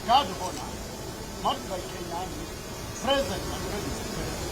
God of honor, not by Kenyan, present and ready to serve.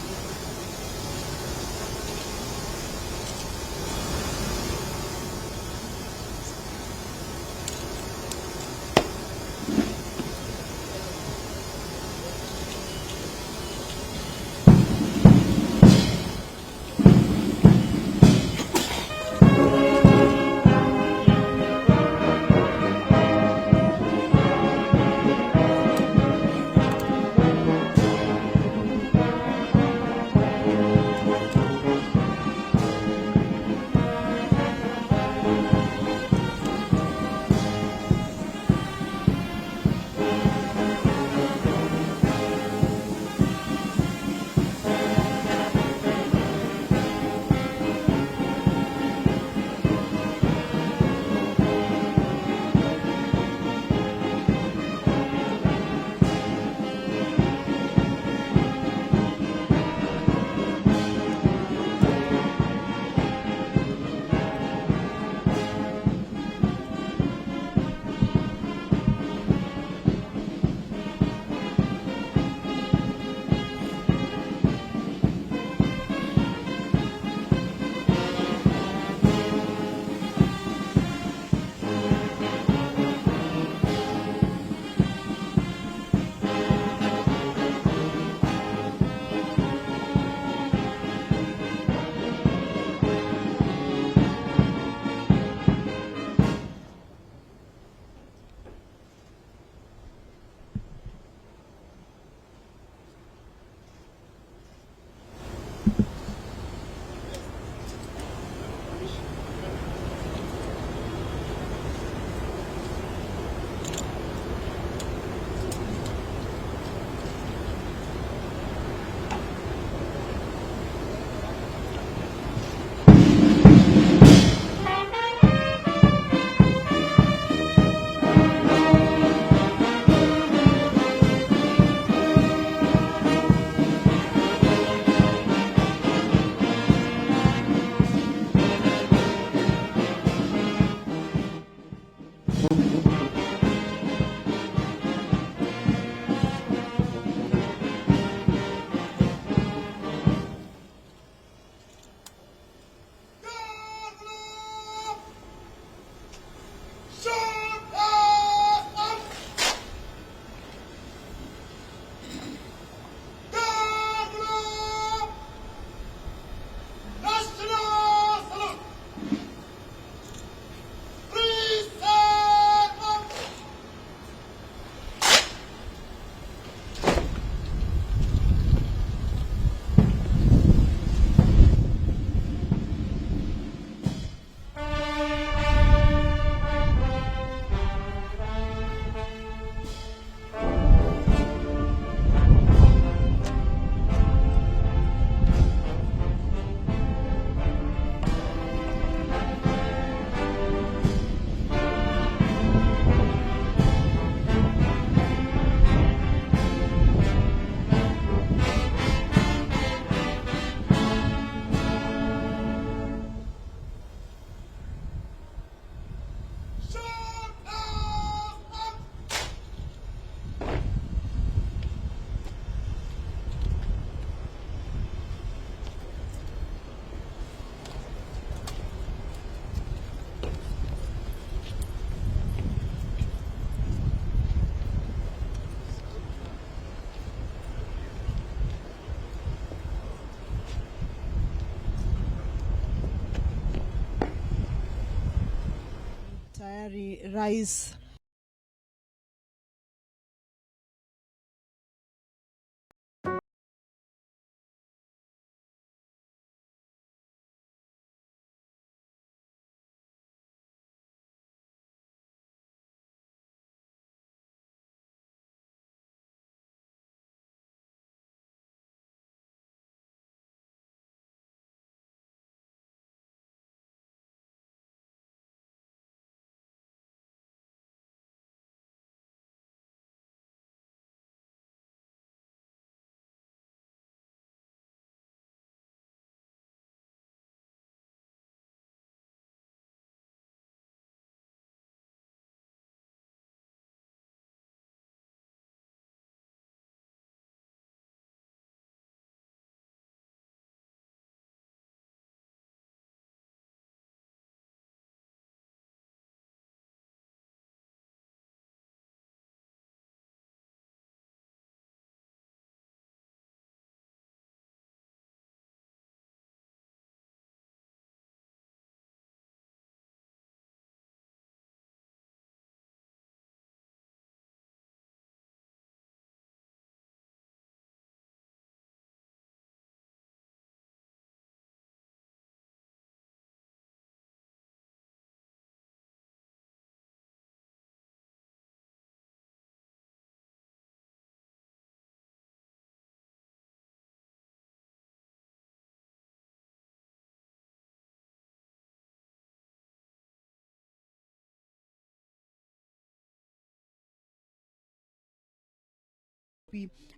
tayari rais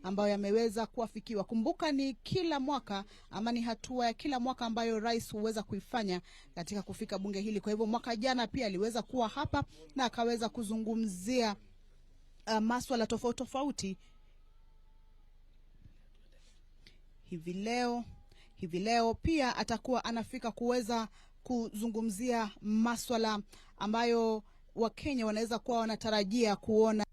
ambayo yameweza kuafikiwa. Kumbuka ni kila mwaka ama ni hatua ya kila mwaka ambayo rais huweza kuifanya katika kufika bunge hili. Kwa hivyo mwaka jana pia aliweza kuwa hapa na akaweza kuzungumzia masuala tofauti tofauti. Hivi leo pia atakuwa anafika kuweza kuzungumzia masuala ambayo Wakenya wanaweza kuwa wanatarajia kuona.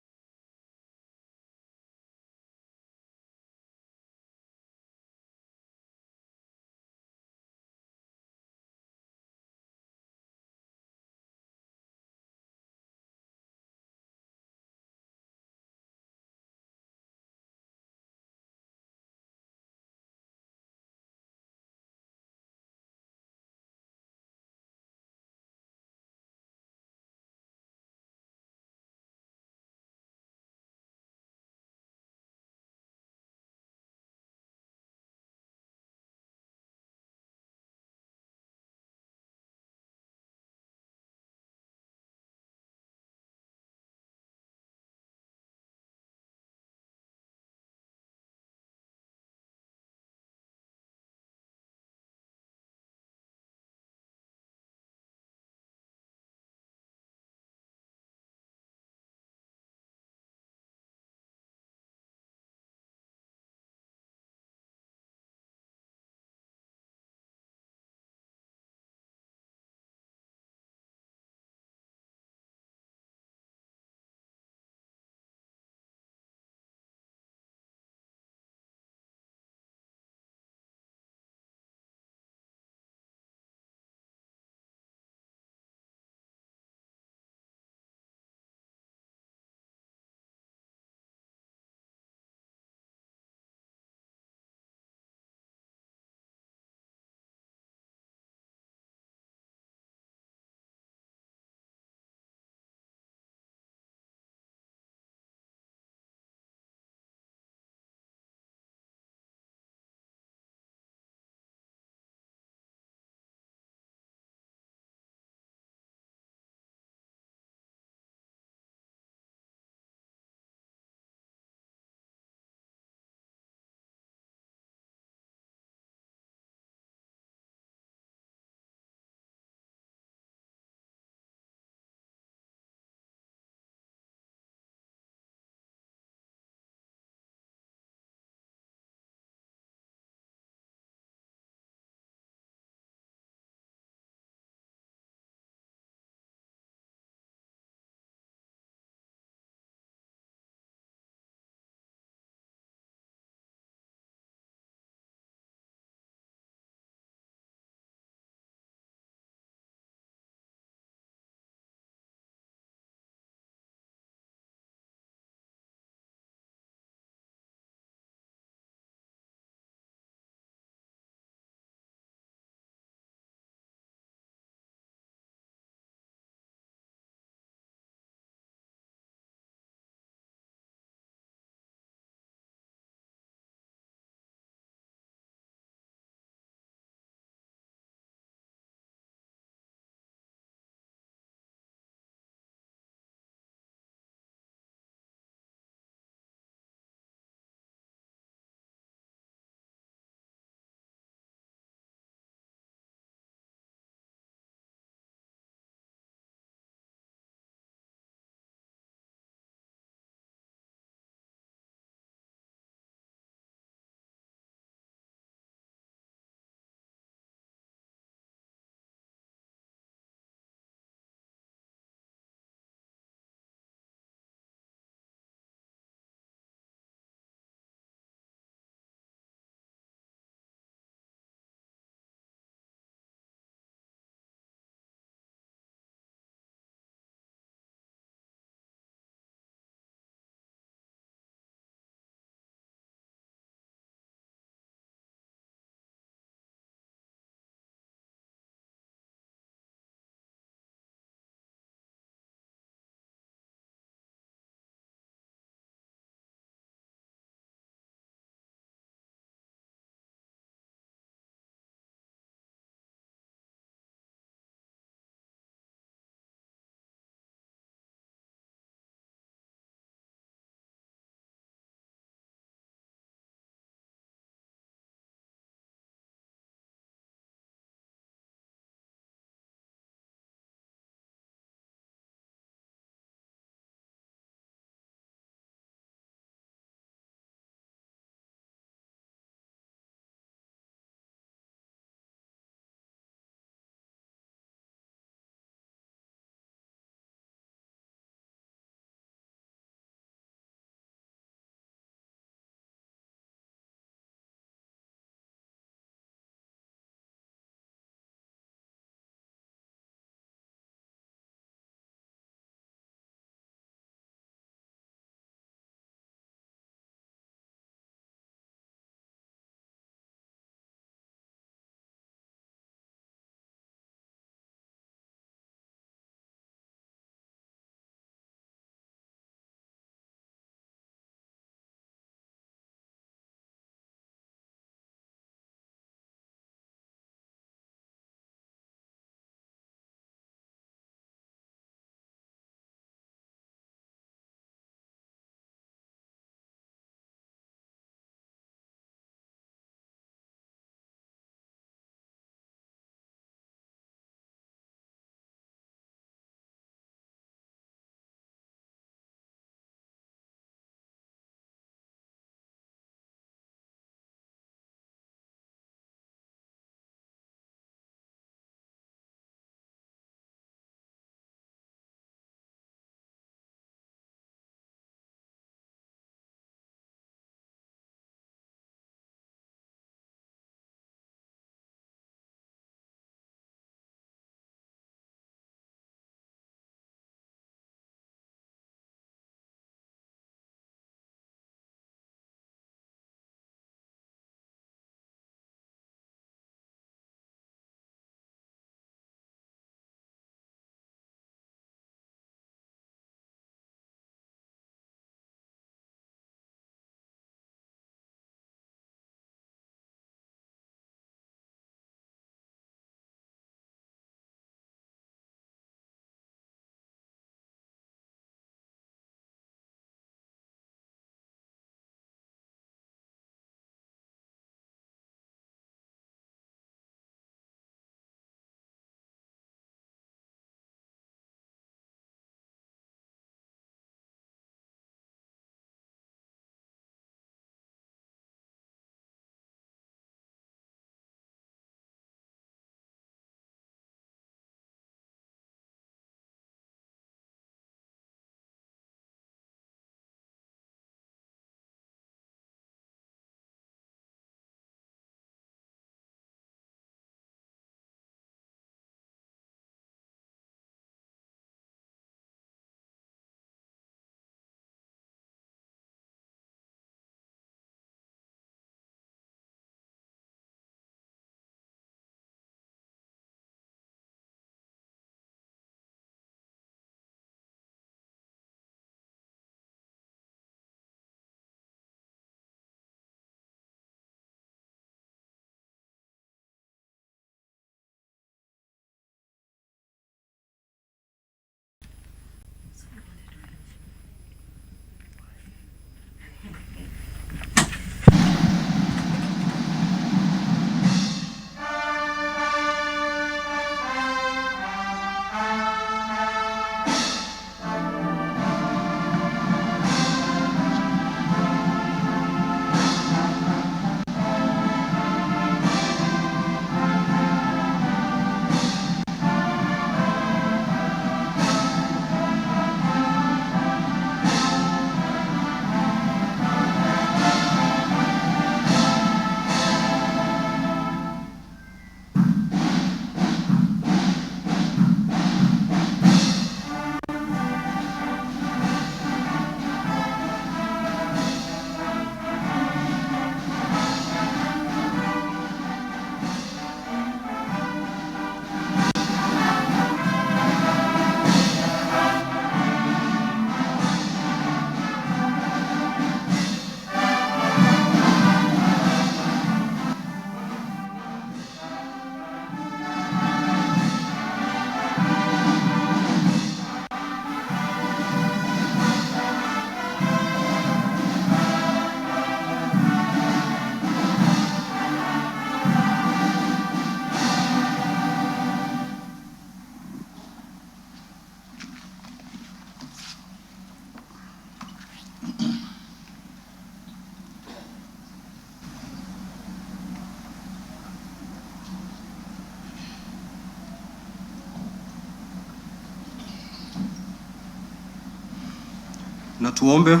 Na tuombe.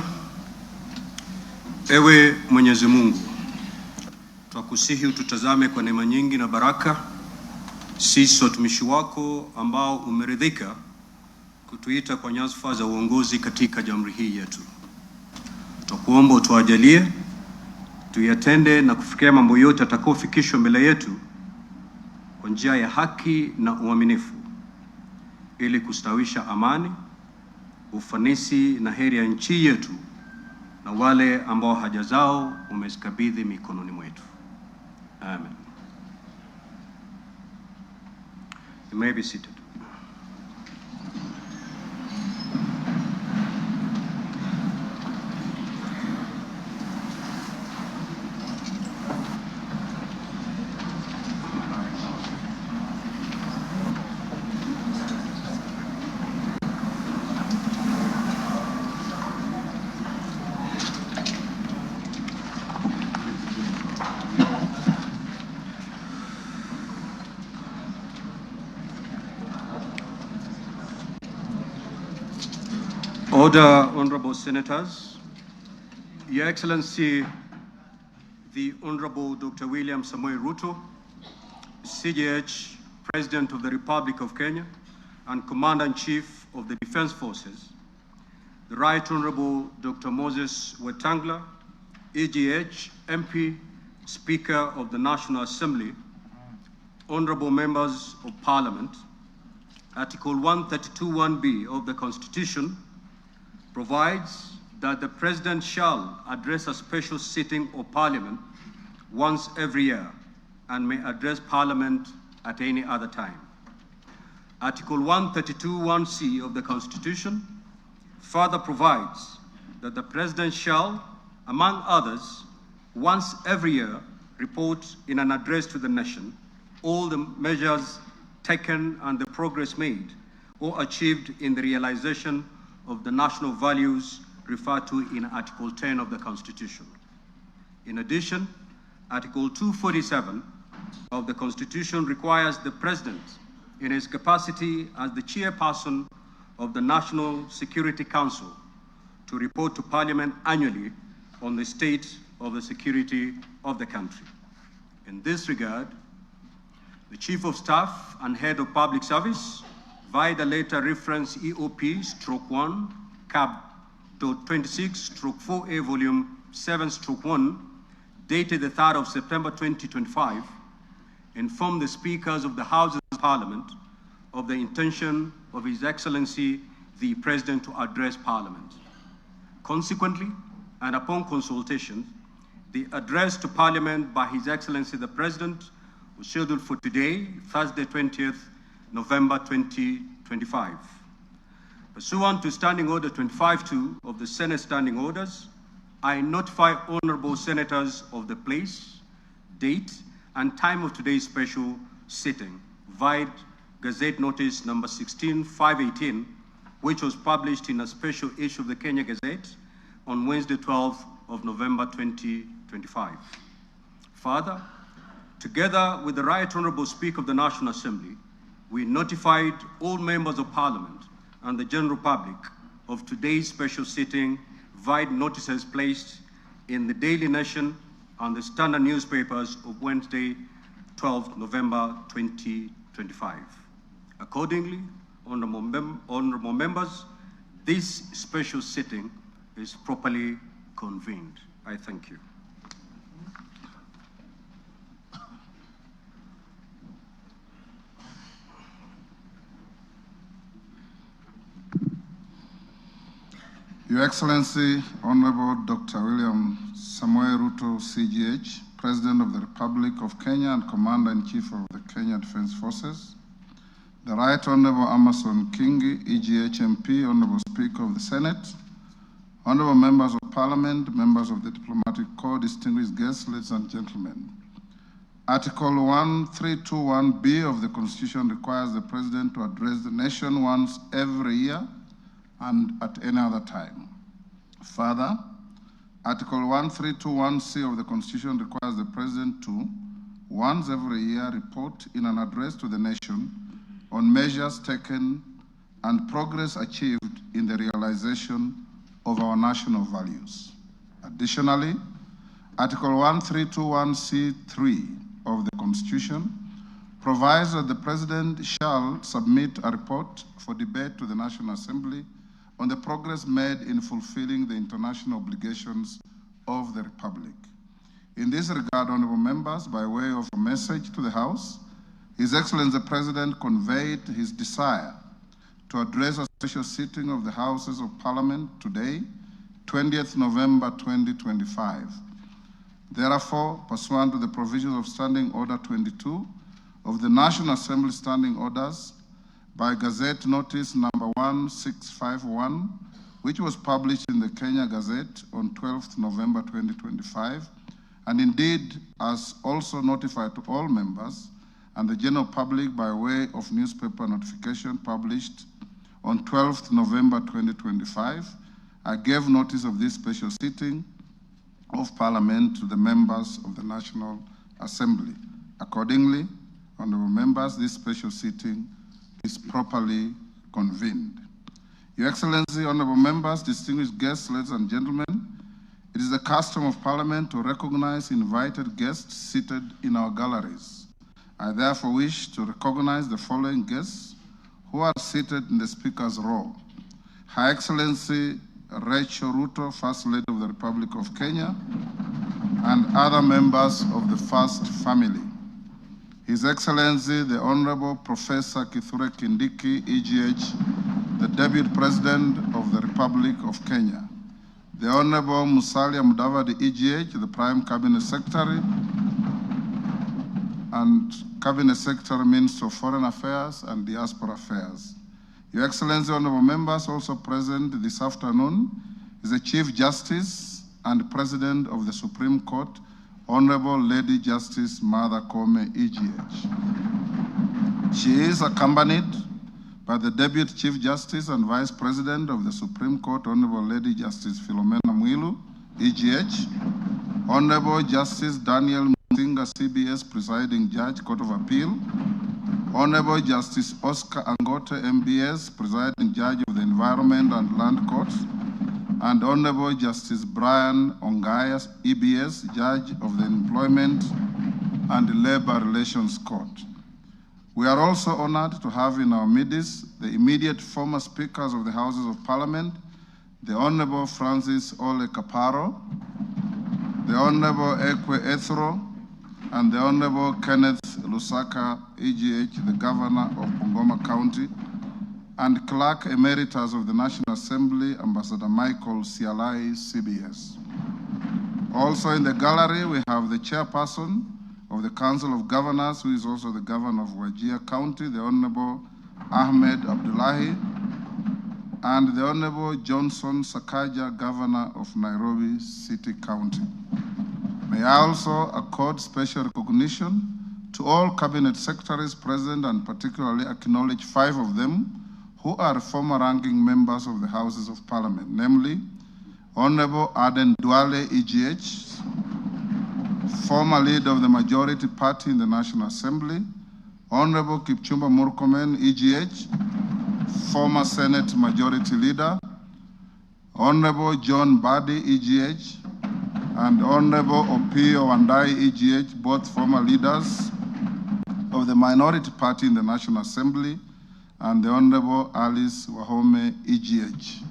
Ewe Mwenyezi Mungu, twakusihi ututazame kwa neema nyingi na baraka, sisi watumishi wako ambao umeridhika kutuita kwa nyadhifa za uongozi katika jamhuri hii yetu. Twakuomba utuajalie tuyatende na kufikia mambo yote atakayofikishwa mbele yetu kwa njia ya haki na uaminifu, ili kustawisha amani, ufanisi na heri ya nchi yetu na wale ambao haja zao umezikabidhi mikononi mwetu. Amen. You may be seated. Order, Honorable Senators. Your Excellency, the Honorable Dr. William Samoei Ruto, CJH, President of the Republic of Kenya and Commander-in-Chief of the Defense Forces, the Right Honorable Dr. Moses Wetangula, EGH, MP, Speaker of the National Assembly, Honorable Members of Parliament, Article 132(1)(b) of the Constitution provides that the President shall address a special sitting of Parliament once every year and may address Parliament at any other time. Article 132(1)(c) of the Constitution further provides that the President shall, among others, once every year report in an address to the nation all the measures taken and the progress made or achieved in the realization of the national values referred to in Article 10 of the Constitution. In addition, Article 247 of the Constitution requires the President, in his capacity as the chairperson of the National Security Council, to report to Parliament annually on the state of the security of the country. In this regard, the Chief of Staff and Head of Public Service, via the letter reference EOP/1 Cap.26/4A Volume 7/1, dated the 3rd of September 2025, informed the Speakers of the Houses of Parliament of the intention of His Excellency the President to address Parliament. Consequently, and upon consultation, the address to Parliament by His Excellency the President was scheduled for today, Thursday, 20th November 2025. Pursuant to Standing Order 25(2) of the Senate Standing Orders, I notify honorable senators of the place, date, and time of today's special sitting via Gazette Notice number 16/518, which was published in a special issue of the Kenya Gazette on Wednesday, 12th of November 2025. Further, together with the Right Honorable Speaker of the National Assembly, we notified all members of Parliament and the general public of today's special sitting via notices placed in the Daily Nation and the Standard newspapers of Wednesday, 12th November 2025. Accordingly, honorable members, this special sitting is properly convened. I thank you. Your Excellency, Honorable Dr. William Samoei Ruto, CGH, President of the Republic of Kenya and Commander-in-Chief of the Kenya Defense Forces, the Right Honorable Amason Kingi, EGH MP, Honorable Speaker of the Senate, Honorable Members of Parliament, members of the Diplomatic Corps, distinguished guests, ladies and gentlemen. Article 1321(b) of the Constitution requires the President to address the nation once every year and at any other time. Further, Article 1321(c) of the Constitution requires the President to, once every year, report in an address to the nation on measures taken and progress achieved in the realization of our national values. Additionally, Article 1321C3 of the Constitution provides that the President shall submit a report for debate to the National Assembly on the progress made in fulfilling the international obligations of the Republic. In this regard, honorable members, by way of a message to the House, His Excellency the President conveyed his desire to address a special sitting of the Houses of Parliament today, 20th November 2025. Therefore, pursuant to the provisions of Standing Order 22 of the National Assembly Standing Orders, by Gazette Notice number 1651, which was published in the Kenya Gazette on 12th November 2025, and indeed as also notified to all members and the general public by way of newspaper notification published on 12th November 2025, I gave notice of this special sitting of Parliament to the members of the National Assembly. Accordingly, honorable members, this special sitting is properly convened. Your Excellency, honorable members, distinguished guests, ladies and gentlemen, it is the custom of Parliament to recognize invited guests seated in our galleries. I therefore wish to recognize the following guests who are seated in the Speaker's row. Her Excellency Rachel Ruto, First Lady of the Republic of Kenya, and other members of the First Family. His Excellency, the Honorable Professor Kithure Kindiki, EGH, the Deputy President of the Republic of Kenya. The Honorable Musalia Mudavadi, EGH, the Prime Cabinet Secretary, and Cabinet Secretary, Minister of Foreign Affairs and Diaspora Affairs. Your Excellency, honorable members, also present this afternoon is the Chief Justice and President of the Supreme Court, Honorable Lady Justice Martha Koome, EGH. She is accompanied by the Deputy Chief Justice and Vice President of the Supreme Court, Honorable Lady Justice Philomena Mwilu, EGH, Honorable Justice Daniel Musinga, CBS Presiding Judge, Court of Appeal, Honorable Justice Oscar Angote, MBS, Presiding Judge of the Environment and Land Court, and Honorable Justice Brian Ongaya, EBS, Judge of the Employment and Labor Relations Court. We are also honored to have in our midst the immediate former Speakers of the Houses of Parliament, the Honorable Francis Ole Kaparo, the Honorable Ekwe Ethro, and the Honorable Kenneth Lusaka, EGH, the Governor of Bungoma County, and Clerk Emeritus of the National Assembly, Ambassador Michael Sialai, CBS. Also in the gallery, we have the Chairperson of the Council of Governors, who is also the Governor of Wajir County, the Honorable Ahmed Abdullahi, and the Honorable Johnson Sakaja, Governor of Nairobi City County. May I also accord special recognition to all Cabinet Secretaries present and particularly acknowledge 5 of them who are former ranking members of the Houses of Parliament, namely Honorable Aden Duale, EGH, former leader of the majority party in the National Assembly, Honorable Kipchumba Murkomen, EGH, former Senate Majority Leader, Honorable John Badi, EGH, and Honorable Opio Wandai, EGH, both former leaders of the minority party in the National Assembly, and the Honorable Alice Wahome, EGH.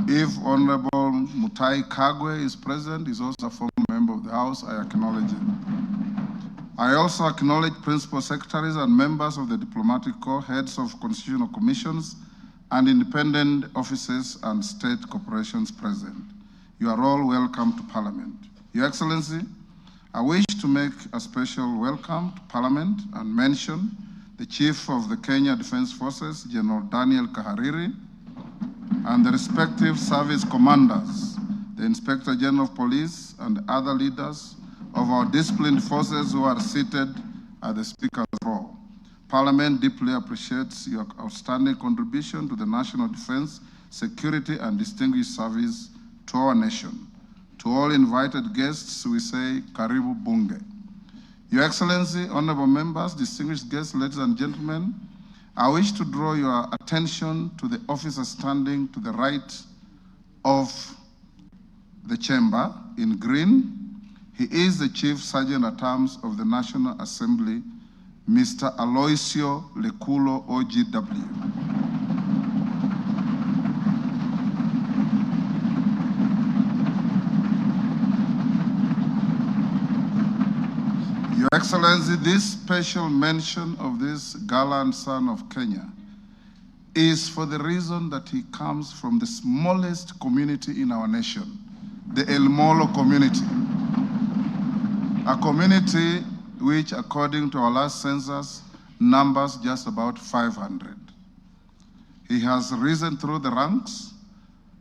If Honorable Mutai Kagwe is present, he's also a former member of the House, I acknowledge him. I also acknowledge Principal Secretaries and members of the Diplomatic Corps, heads of constitutional commissions, and independent offices and state corporations present. You are all welcome to Parliament. Your Excellency, I wish to make a special welcome to Parliament and mention the Chief of the Kenya Defense Forces, General Daniel Kahariri, and the respective service commanders, the Inspector General of Police, and other leaders of our disciplined forces who are seated at the Speaker's row. Parliament deeply appreciates your outstanding contribution to the national defense, security, and distinguished service to our nation. To all invited guests, we say, Karibu Bunge. Your Excellency, honorable members, distinguished guests, ladies and gentlemen, I wish to draw your attention to the officer standing to the right of the chamber in green. He is the Chief Sergeant at Arms of the National Assembly, Mr. Aloisio Lekulo, OGW. Your Excellency, this special mention of this gallant son of Kenya is for the reason that he comes from the smallest community in our nation, the El Molo community, a community which, according to our last census, numbers just about 500. He has risen through the ranks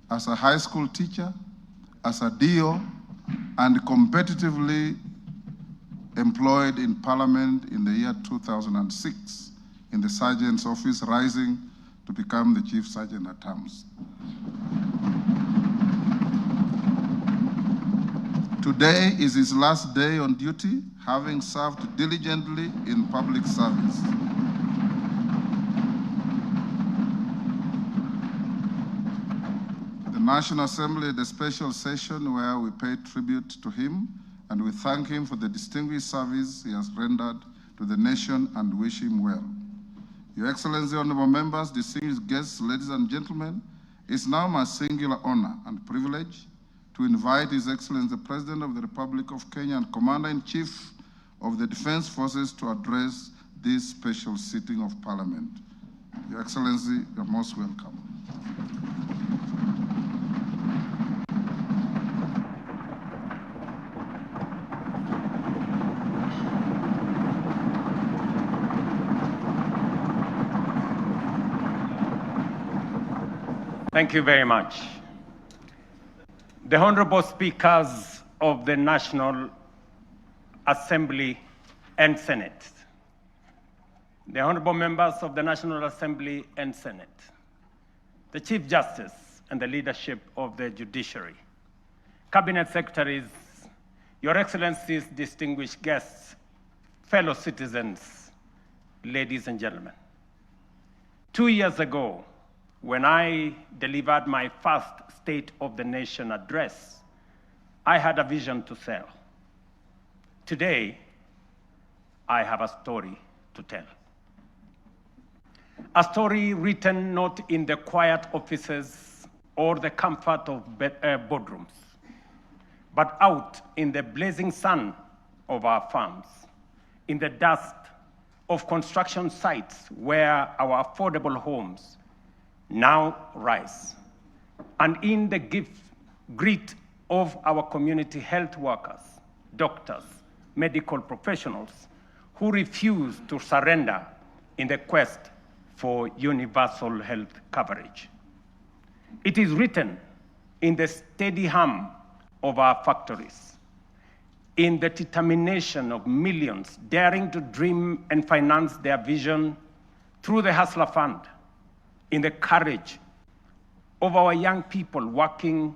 as a high school teacher, as a DO, and competitively employed in Parliament in the year 2006 in the Sergeant's office, rising to become the Chief Sergeant at Arms. Today is his last day on duty, having served diligently in public service. The National Assembly had a special session where we paid tribute to him, and we thank him for the distinguished service he has rendered to the nation and wish him well. Your Excellency, honorable members, distinguished guests, ladies and gentlemen, it's now my singular honor and privilege to invite His Excellency, the President of the Republic of Kenya and Commander-in-Chief of the Defense Forces to address this special sitting of Parliament. Your Excellency, you're most welcome. Thank you very much. The Honorable Speakers of the National Assembly and Senate, the Honorable Members of the National Assembly and Senate, the Chief Justice and the leadership of the judiciary, Cabinet Secretaries, Your Excellencies, distinguished guests, fellow citizens, ladies and gentlemen. 2 years ago, when I delivered my first State of the Nation address, I had a vision to sell. Today, I have a story to tell. A story written not in the quiet offices or the comfort of boardrooms, but out in the blazing sun of our farms, in the dust of construction sites where our affordable homes now rise, and in the grit of our community health workers, doctors, medical professionals who refuse to surrender in the quest for universal health coverage. It is written in the steady hum of our factories, in the determination of millions daring to dream and finance their vision through the Hustler Fund, in the courage of our young people working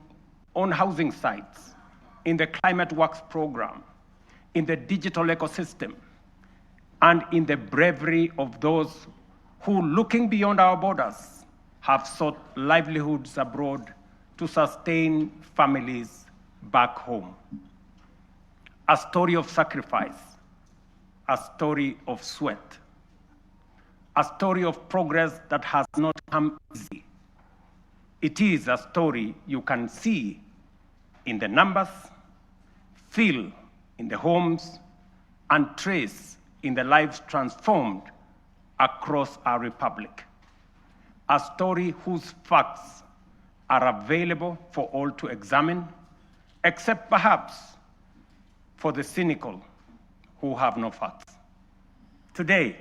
on housing sites, in the Climate Works program, in the digital ecosystem, and in the bravery of those who, looking beyond our borders, have sought livelihoods abroad to sustain families back home. A story of sacrifice, a story of sweat, a story of progress that has not come easy. It is a story you can see in the numbers, feel in the homes, and trace in the lives transformed across our republic. A story whose facts are available for all to examine, except perhaps for the cynical who have no facts. Today,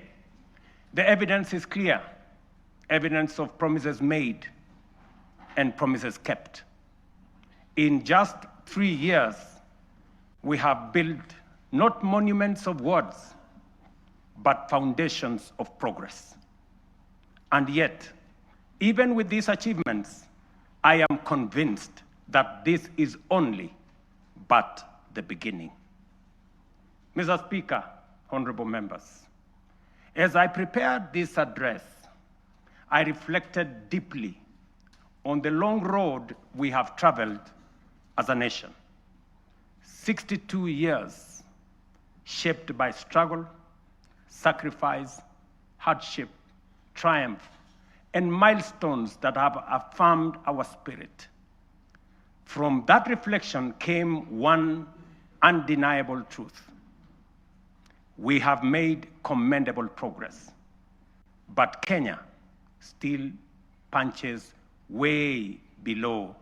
the evidence is clear, evidence of promises made and promises kept. In just 3 years, we have built not monuments of words, but foundations of progress. And yet, even with these achievements, I am convinced that this is only but the beginning. Mr. Speaker, honorable members, as I prepared this address, I reflected deeply on the long road we have traveled as a nation. 62 years shaped by struggle, sacrifice, hardship, triumph, and milestones that have affirmed our spirit. From that reflection came one undeniable truth. We have made commendable progress, but Kenya still punches way below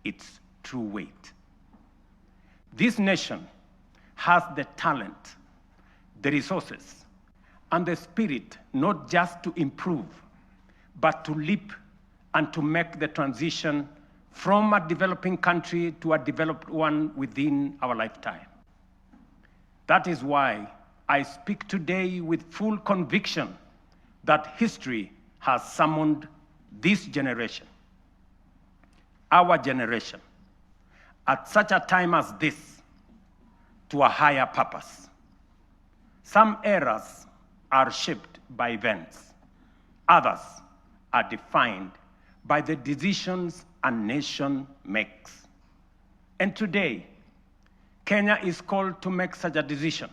its true weight. This nation has the talent, the resources, and the spirit not just to improve, but to leap and to make the transition from a developing country to a developed one within our lifetime. That is why I speak today with full conviction that history has summoned this generation, our generation, at such a time as this, to a higher purpose. Some eras are shaped by events. Others are defined by the decisions a nation makes. And today, Kenya is called to make such a decision,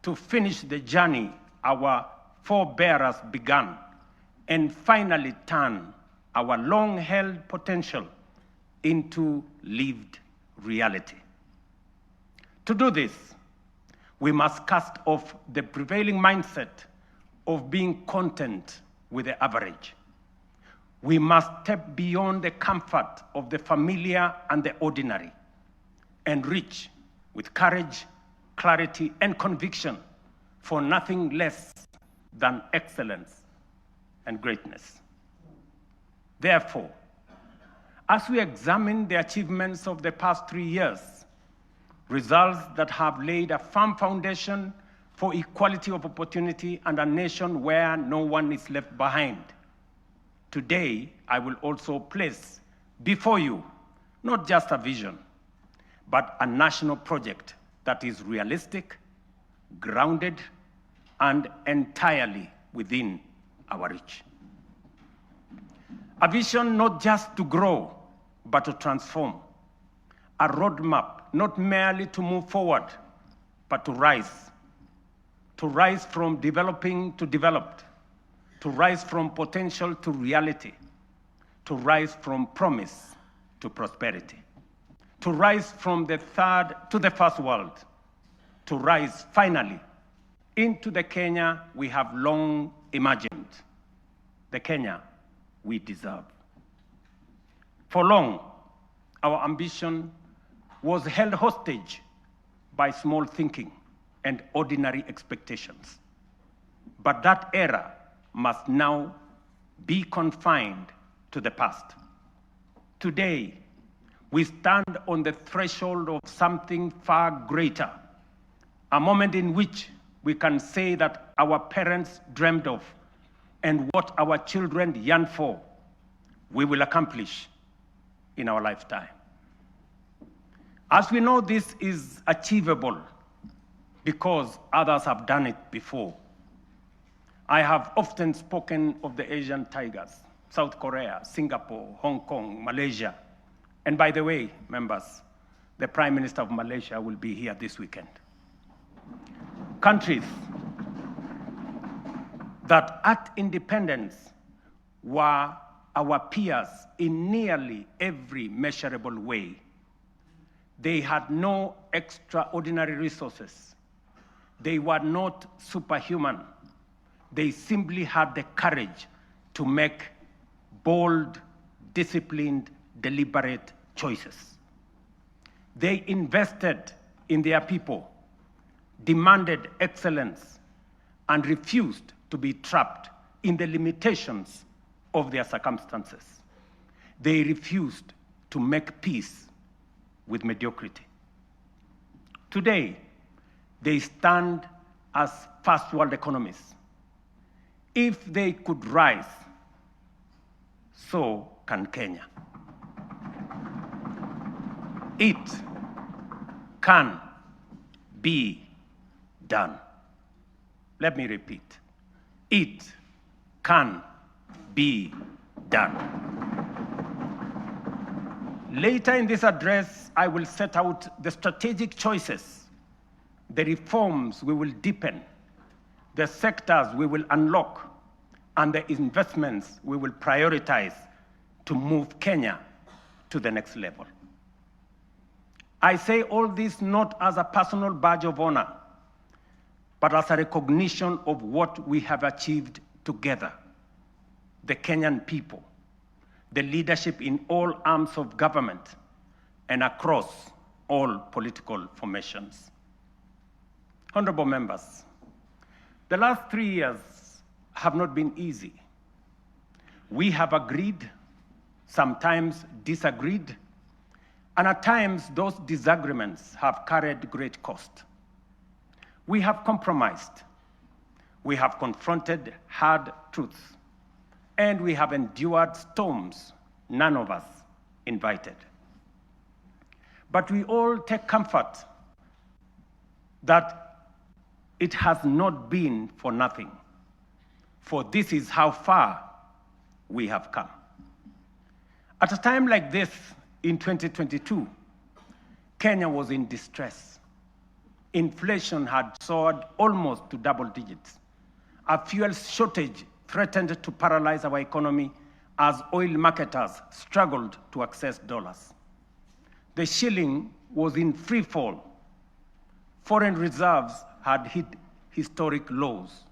to finish the journey our forebears began, and finally turn our long-held potential into lived reality. To do this, we must cast off the prevailing mindset of being content with the average. We must step beyond the comfort of the familiar and the ordinary and reach with courage, clarity, and conviction for nothing less than excellence and greatness. Therefore, as we examine the achievements of the past 3 years, results that have laid a firm foundation for equality of opportunity and a nation where no one is left behind, today I will also place before you not just a vision, but a national project that is realistic, grounded, and entirely within our reach. A vision not just to grow, but to transform. A roadmap not merely to move forward, but to rise. To rise from developing to developed. To rise from potential to reality. To rise from promise to prosperity. To rise from the third to the first world. To rise finally into the Kenya we have long imagined, the Kenya we deserve. For long, our ambition was held hostage by small thinking and ordinary expectations. But that era must now be confined to the past. Today, we stand on the threshold of something far greater, a moment in which we can say that our parents dreamed of and what our children yearn for, we will accomplish in our lifetime. As we know, this is achievable because others have done it before. I have often spoken of the Asian tigers, South Korea, Singapore, Hong Kong, Malaysia. And by the way, members, the Prime Minister of Malaysia will be here this weekend. Countries that at independence were our peers in nearly every measurable way. They had no extraordinary resources. They were not superhuman. They simply had the courage to make bold, disciplined, deliberate choices. They invested in their people, demanded excellence, and refused to be trapped in the limitations of their circumstances. They refused to make peace with mediocrity. Today, they stand as first world economies. If they could rise, so can Kenya. It can be done. Let me repeat. It can be done. Later in this address, I will set out the strategic choices, the reforms we will deepen, the sectors we will unlock, and the investments we will prioritize to move Kenya to the next level. I say all this not as a personal badge of honor, but as a recognition of what we have achieved together, the Kenyan people, the leadership in all arms of government, and across all political formations. Honorable members, the last 3 years have not been easy. We have agreed, sometimes disagreed, and at times those disagreements have carried great cost. We have compromised, we have confronted hard truths, and we have endured storms none of us invited. But we all take comfort that it has not been for nothing, for this is how far we have come. At a time like this in 2022, Kenya was in distress. Inflation had soared almost to double digits. A fuel shortage threatened to paralyze our economy as oil marketers struggled to access dollars. The shilling was in free fall. Foreign reserves had hit historic lows.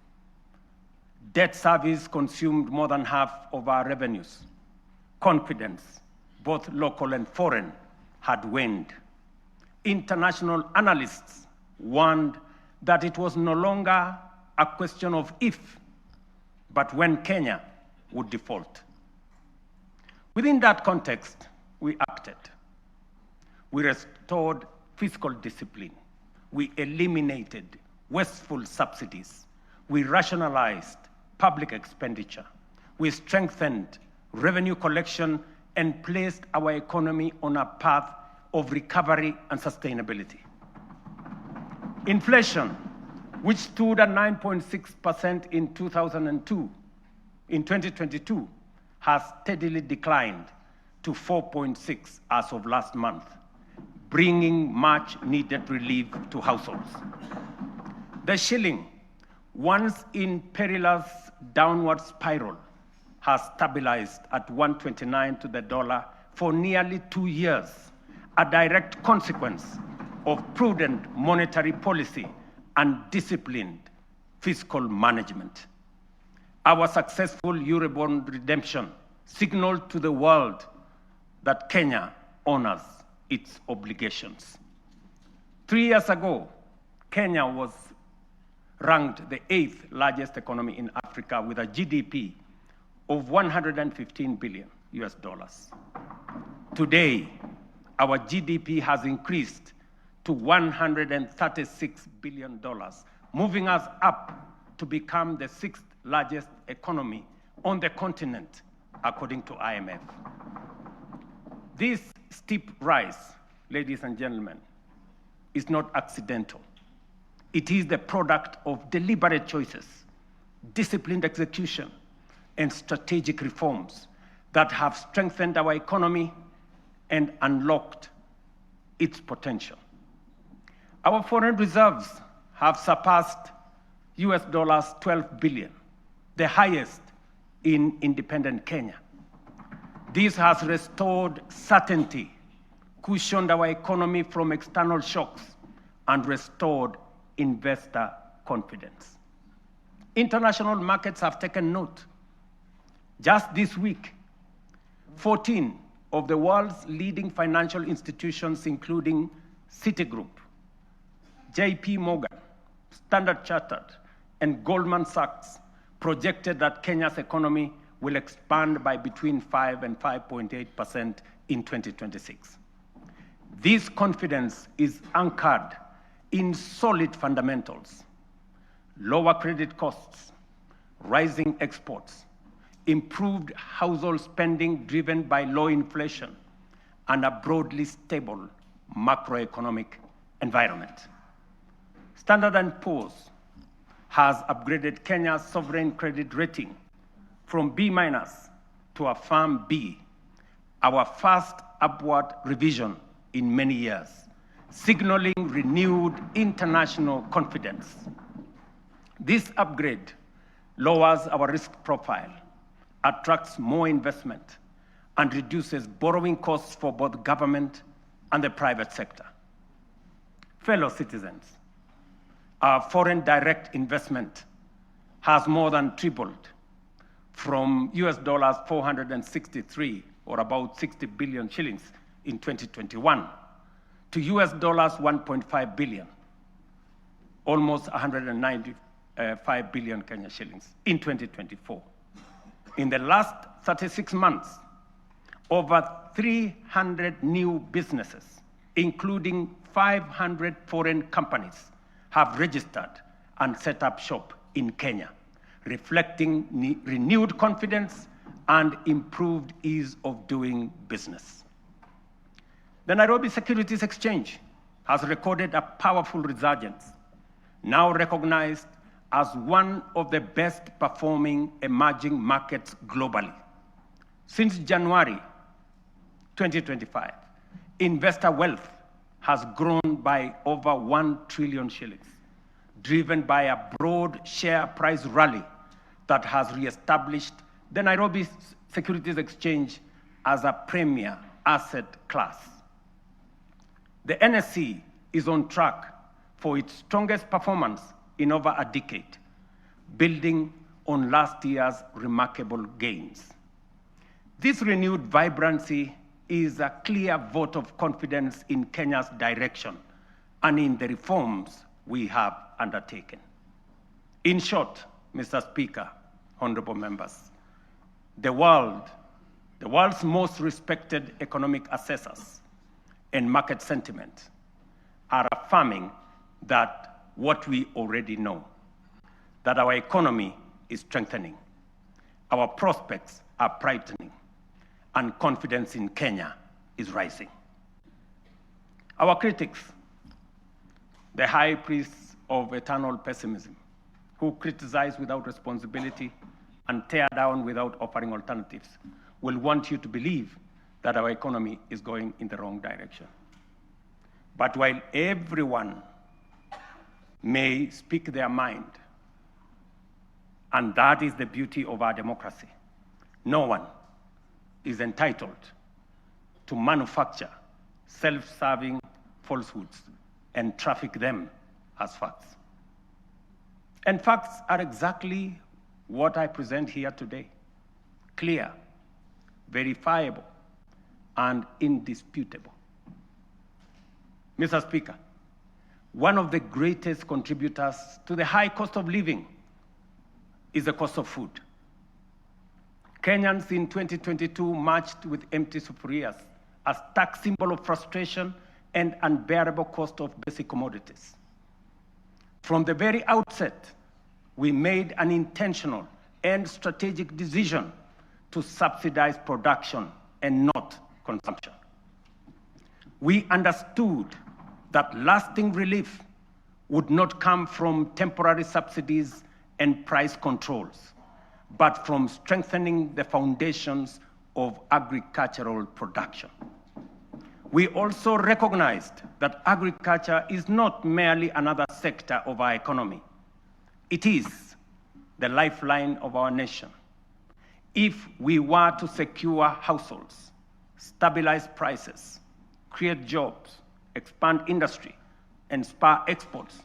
Debt service consumed more than half of our revenues. Confidence, both local and foreign, had waned. International analysts warned that it was no longer a question of if, but when Kenya would default. Within that context, we acted. We restored fiscal discipline. We eliminated wasteful subsidies. We rationalized public expenditure. We strengthened revenue collection and placed our economy on a path of recovery and sustainability. Inflation, which stood at 9.6% in 2022, has steadily declined to 4.6% as of last month, bringing much needed relief to households. The shilling, once in perilous downward spiral, has stabilized at 129 to the dollar for nearly 2 years, a direct consequence of prudent monetary policy and disciplined fiscal management. Our successful Eurobond redemption signaled to the world that Kenya honors its obligations. 3 years ago, Kenya was ranked the 8th largest economy in Africa with a GDP of $115 billion. Today, our GDP has increased to $136 billion, moving us up to become the 6th largest economy on the continent, according to IMF. This steep rise, ladies and gentlemen, is not accidental. It is the product of deliberate choices, disciplined execution, and strategic reforms that have strengthened our economy and unlocked its potential. Our foreign reserves have surpassed $12 billion, the highest in independent Kenya. This has restored certainty, cushioned our economy from external shocks, and restored investor confidence. International markets have taken note. Just this week, 14 of the world's leading financial institutions, including Citigroup, JP Morgan, Standard Chartered, and Goldman Sachs, projected that Kenya's economy will expand by between 5 and 5.8% in 2026. This confidence is anchored in solid fundamentals: lower credit costs, rising exports, improved household spending driven by low inflation, and a broadly stable macroeconomic environment. Standard & Poor's has upgraded Kenya's sovereign credit rating from B- to a firm B, our first upward revision in many years, signaling renewed international confidence. This upgrade lowers our risk profile, attracts more investment, and reduces borrowing costs for both government and the private sector. Fellow citizens, our foreign direct investment has more than tripled from US dollars 463, or about 60 billion shillings in 2021, to US dollars 1.5 billion, almost 195 billion Kenya shillings in 2024. In the last 36 months, over 300 new businesses, including 500 foreign companies, have registered and set up shop in Kenya, reflecting renewed confidence and improved ease of doing business. The Nairobi Securities Exchange has recorded a powerful resurgence, now recognized as one of the best performing emerging markets globally. Since January 2025, investor wealth has grown by over 1 trillion shillings, driven by a broad share price rally that has reestablished the Nairobi Securities Exchange as a premier asset class. The NSE is on track for its strongest performance in over a decade, building on last year's remarkable gains. This renewed vibrancy is a clear vote of confidence in Kenya's direction and in the reforms we have undertaken. In short, Mr. Speaker, honorable members, the world's most respected economic assessors and market sentiment are affirming that what we already know, that our economy is strengthening, our prospects are brightening, and confidence in Kenya is rising. Our critics, the high priests of eternal pessimism, who criticize without responsibility and tear down without offering alternatives, will want you to believe that our economy is going in the wrong direction. But while everyone may speak their mind, and that is the beauty of our democracy, no one is entitled to manufacture self-serving falsehoods and traffic them as facts. And facts are exactly what I present here today: clear, verifiable, and indisputable. Mr. Speaker, one of the greatest contributors to the high cost of living is the cost of food. Kenyans in 2022 marched with empty sufurias, a stark symbol of frustration and unbearable cost of basic commodities. From the very outset, we made an intentional and strategic decision to subsidize production and not consumption. We understood that lasting relief would not come from temporary subsidies and price controls, but from strengthening the foundations of agricultural production. We also recognized that agriculture is not merely another sector of our economy. It is the lifeline of our nation. If we were to secure households, stabilize prices, create jobs, expand industry, and spur exports,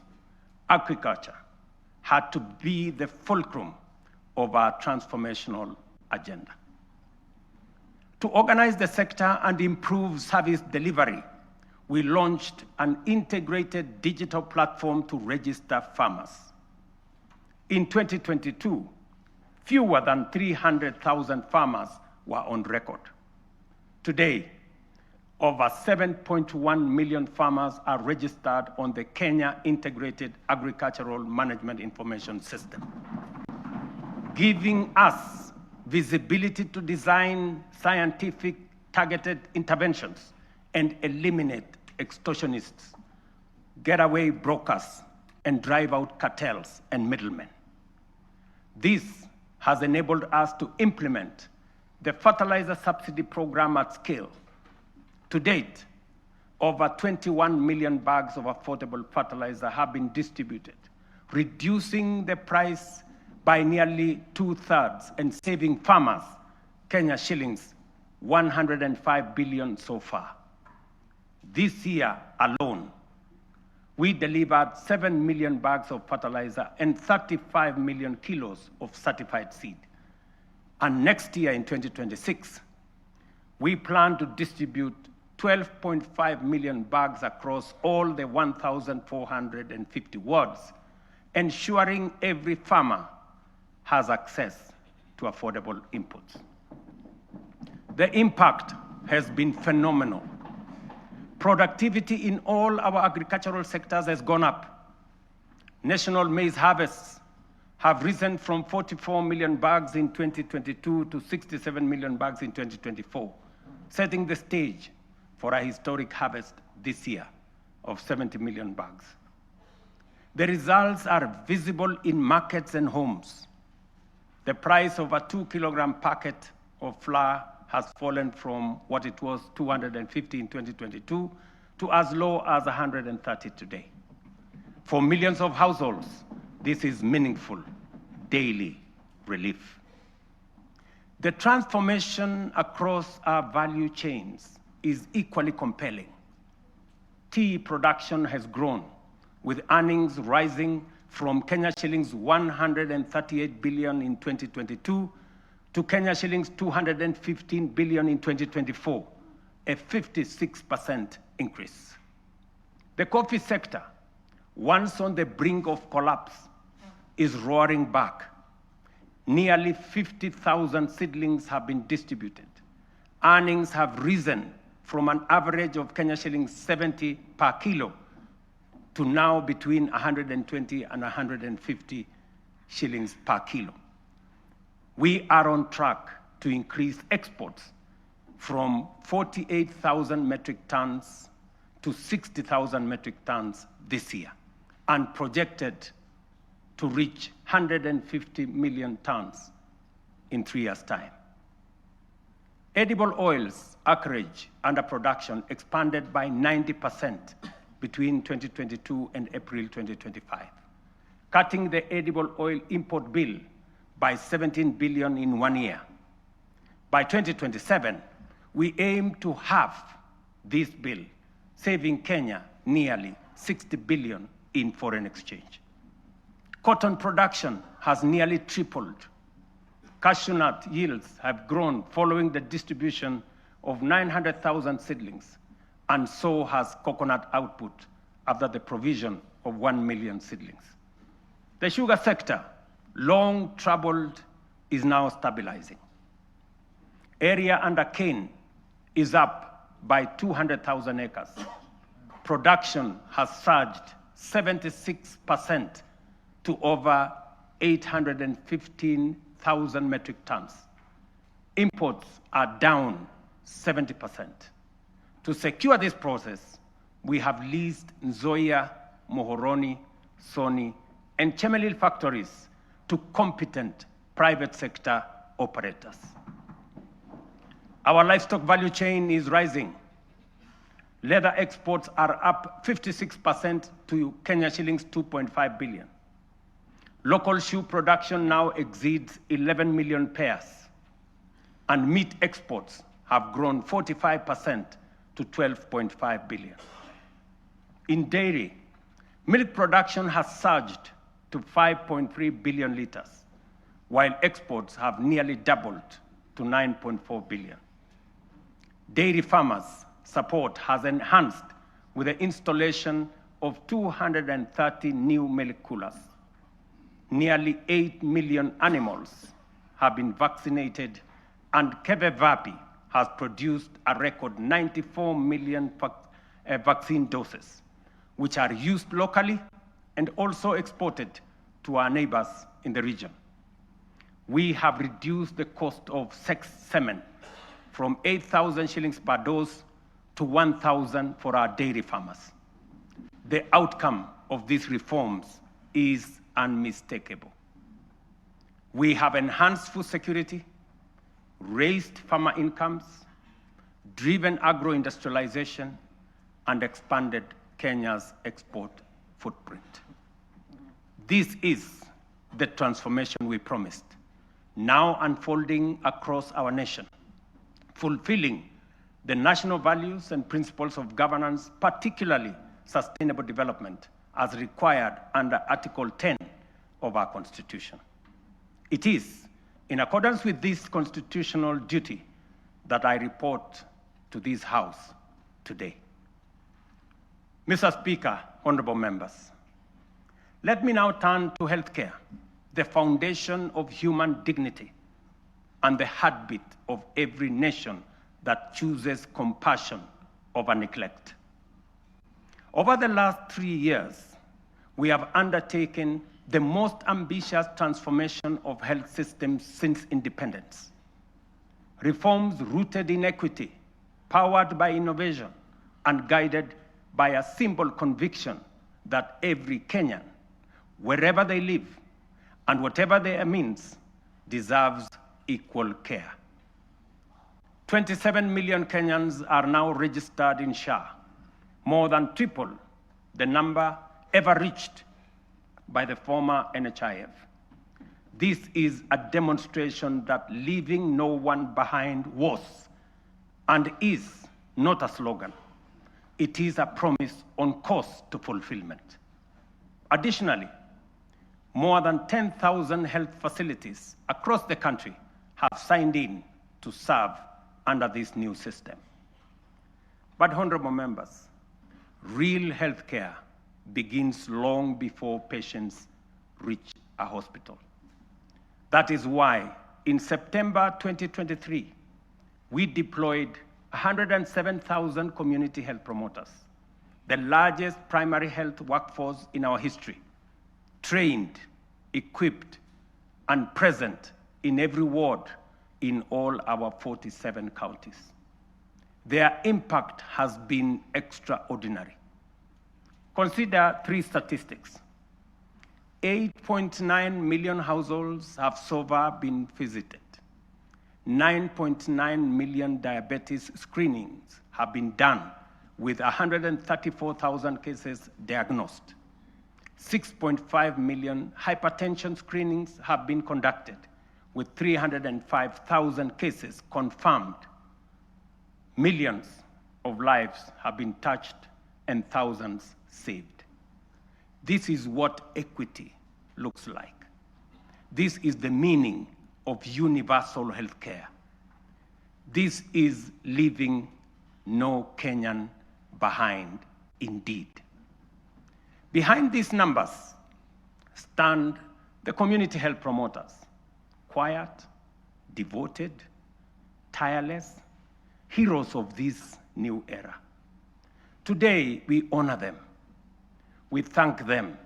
agriculture had to be the fulcrum of our transformational agenda. To organize the sector and improve service delivery, we launched an integrated digital platform to register farmers. In 2022, fewer than 300,000 farmers were on record. Today, over 7.1 million farmers are registered on the Kenya Integrated Agricultural Management Information System, giving us visibility to design scientific targeted interventions and eliminate extortionists, getaway brokers, and drive out cartels and middlemen. This has enabled us to implement the fertilizer subsidy program at scale. To date, over 21 million bags of affordable fertilizer have been distributed, reducing the price by nearly 2/3 and saving farmers Kenya shillings 105 billion so far. This year alone, we delivered 7 million bags of fertilizer and 35 million kilos of certified seed. And next year in 2026, we plan to distribute 12.5 million bags across all the 1,450 wards, ensuring every farmer has access to affordable inputs. The impact has been phenomenal. Productivity in all our agricultural sectors has gone up. National maize harvests have risen from 44 million bags in 2022 to 67 million bags in 2024, setting the stage for a historic harvest this year of 70 million bags. The results are visible in markets and homes. The price of a 2-kilogram packet of flour has fallen from what it was 250 in 2022 to as low as 130 today. For millions of households, this is meaningful daily relief. The transformation across our value chains is equally compelling. Tea production has grown, with earnings rising from Kenya shillings 138 billion in 2022 to Kenya shillings 215 billion in 2024, a 56% increase. The coffee sector, once on the brink of collapse, is roaring back. Nearly 50,000 seedlings have been distributed. Earnings have risen from an average of Kenya shillings 70 per kilo to now between 120 and 150 shillings per kilo. We are on track to increase exports from 48,000 metric tons to 60,000 metric tons this year, and projected to reach 150 million tons in 3 years' time. Edible oils acreage under production expanded by 90% between 2022 and April 2025, cutting the edible oil import bill by 17 billion in 1 year. By 2027, we aim to halve this bill, saving Kenya nearly 60 billion in foreign exchange. Cotton production has nearly tripled. Cashew nut yields have grown following the distribution of 900,000 seedlings, and so has coconut output after the provision of 1 million seedlings. The sugar sector, long troubled, is now stabilizing. Area under cane is up by 200,000 acres. Production has surged 76% to over 815,000 metric tons. Imports are down 70%. To secure this process, we have leased Nzoia, Muhoroni, Soni, and Chemelil factories to competent private sector operators. Our livestock value chain is rising. Leather exports are up 56% to Kenya shillings 2.5 billion. Local shoe production now exceeds 11 million pairs, and meat exports have grown 45% to 12.5 billion. In dairy, milk production has surged to 5.3 billion liters, while exports have nearly doubled to 9.4 billion. Dairy farmers' support has enhanced with the installation of 230 new milk coolers. Nearly 8 million animals have been vaccinated, and Kevevapi has produced a record 94 million vaccine doses, which are used locally and also exported to our neighbors in the region. We have reduced the cost of sex semen from 8,000 shillings per dose to 1,000 for our dairy farmers. The outcome of these reforms is unmistakable. We have enhanced food security, raised farmer incomes, driven agro-industrialization, and expanded Kenya's export footprint. This is the transformation we promised, now unfolding across our nation, fulfilling the national values and principles of governance, particularly sustainable development, as required under Article 10 of our Constitution. It is in accordance with this constitutional duty that I report to this House today. Mr. Speaker, honorable members, let me now turn to healthcare, the foundation of human dignity and the heartbeat of every nation that chooses compassion over neglect. Over the last 3 years, we have undertaken the most ambitious transformation of health systems since independence. Reforms rooted in equity, powered by innovation, and guided by a simple conviction that every Kenyan, wherever they live and whatever their means, deserves equal care. 27 million Kenyans are now registered in SHA, more than triple the number ever reached by the former NHIF. This is a demonstration that leaving no one behind was and is not a slogan. It is a promise on course to fulfillment. Additionally, more than 10,000 health facilities across the country have signed in to serve under this new system. But honorable members, real healthcare begins long before patients reach a hospital. That is why in September 2023, we deployed 107,000 community health promoters, the largest primary health workforce in our history, trained, equipped, and present in every ward in all our 47 counties. Their impact has been extraordinary. Consider 3 statistics. 8.9 million households have so far been visited. 9.9 million diabetes screenings have been done with 134,000 cases diagnosed. 6.5 million hypertension screenings have been conducted with 305,000 cases confirmed. Millions of lives have been touched and thousands saved. This is what equity looks like. This is the meaning of universal health care. This is leaving no Kenyan behind indeed. Behind these numbers stand the community health promoters, quiet, devoted, tireless, heroes of this new era. Today, we honor them. We thank them.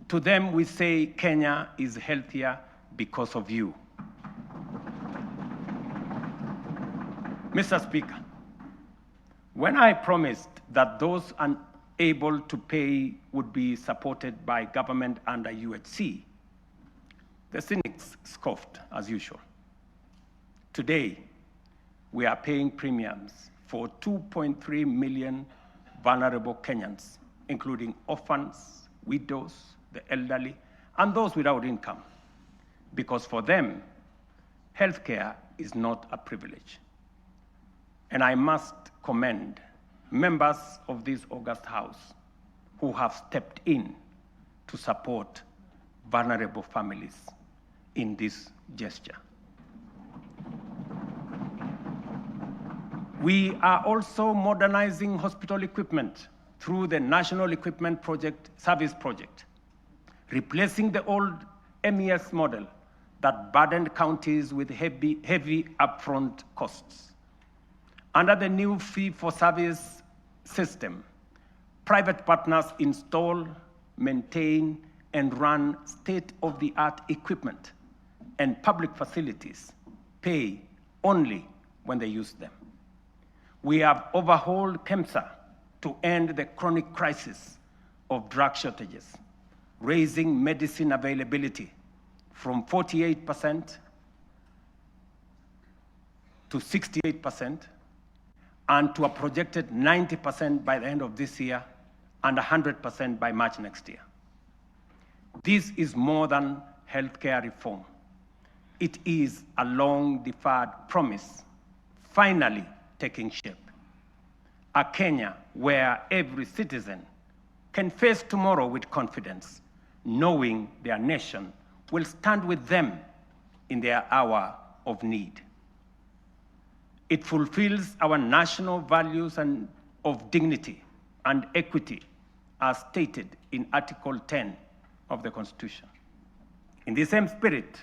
To them, we say Kenya is healthier because of you. Mr. Speaker, when I promised that those unable to pay would be supported by government under UHC, the cynics scoffed as usual. Today, we are paying premiums for 2.3 million vulnerable Kenyans, including orphans, widows, the elderly, and those without income, because for them, healthcare is not a privilege. And I must commend members of this august House who have stepped in to support vulnerable families in this gesture. We are also modernizing hospital equipment through the National Equipment Project Service Project, replacing the old MES model that burdened counties with heavy upfront costs. Under the new fee-for-service system, private partners install, maintain, and run state-of-the-art equipment, and public facilities pay only when they use them. We have overhauled KEMSA to end the chronic crisis of drug shortages, raising medicine availability from 48% to 68%, and to a projected 90% by the end of this year and 100% by March next year. This is more than healthcare reform. It is a long-deferred promise finally taking shape. A Kenya where every citizen can face tomorrow with confidence, knowing their nation will stand with them in their hour of need. It fulfills our national values and of dignity and equity as stated in Article 10 of the Constitution. In the same spirit,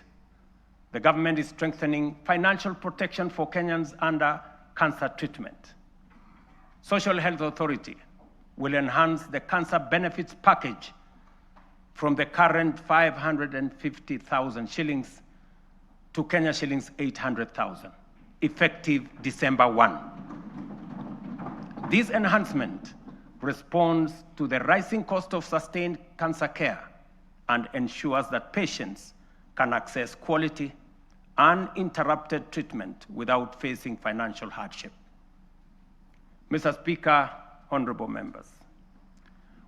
the government is strengthening financial protection for Kenyans under cancer treatment. Social Health Authority will enhance the cancer benefits package from the current 550,000 shillings to Kenya shillings 800,000, effective December 1. This enhancement responds to the rising cost of sustained cancer care and ensures that patients can access quality, uninterrupted treatment without facing financial hardship. Mr. Speaker, honorable members,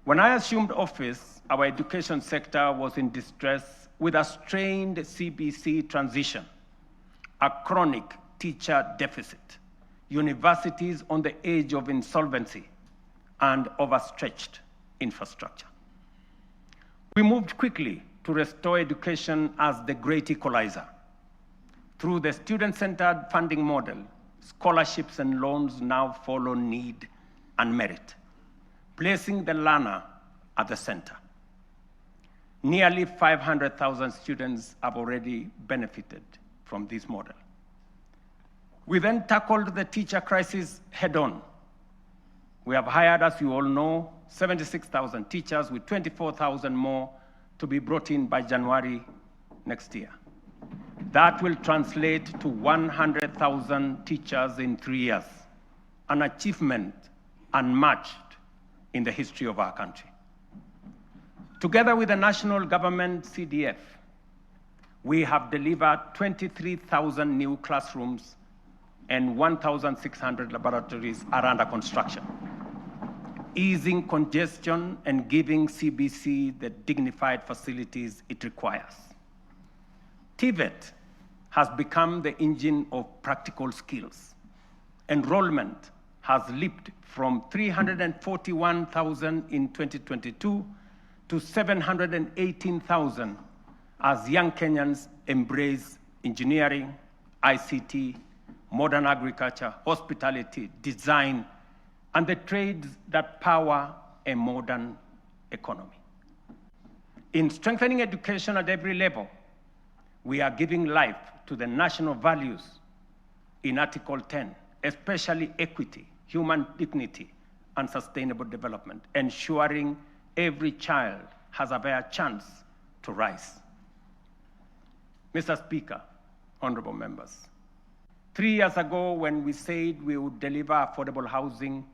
when I assumed office, our education sector was in distress with a strained CBC transition, a chronic teacher deficit, universities on the edge of insolvency, and overstretched infrastructure. We moved quickly to restore education as the great equalizer. Through the student-centered funding model, scholarships and loans now follow need and merit, placing the learner at the center. Nearly 500,000 students have already benefited from this model. We then tackled the teacher crisis head-on. We have hired, as you all know, 76,000 teachers with 24,000 more to be brought in by January next year. That will translate to 100,000 teachers in 3 years, an achievement unmatched in the history of our country. Together with the national government CDF, we have delivered 23,000 new classrooms and 1,600 laboratories are under construction, easing congestion and giving CBC the dignified facilities it requires. TVET has become the engine of practical skills. Enrollment has leaped from 341,000 in 2022 to 718,000 as young Kenyans embrace engineering, ICT, modern agriculture, hospitality, design, and the trades that power a modern economy. In strengthening education at every level, we are giving life to the national values in Article 10, especially equity, human dignity, and sustainable development, ensuring every child has a fair chance to rise. Mr. Speaker, honorable members, 3 years ago when we said we would deliver affordable housing,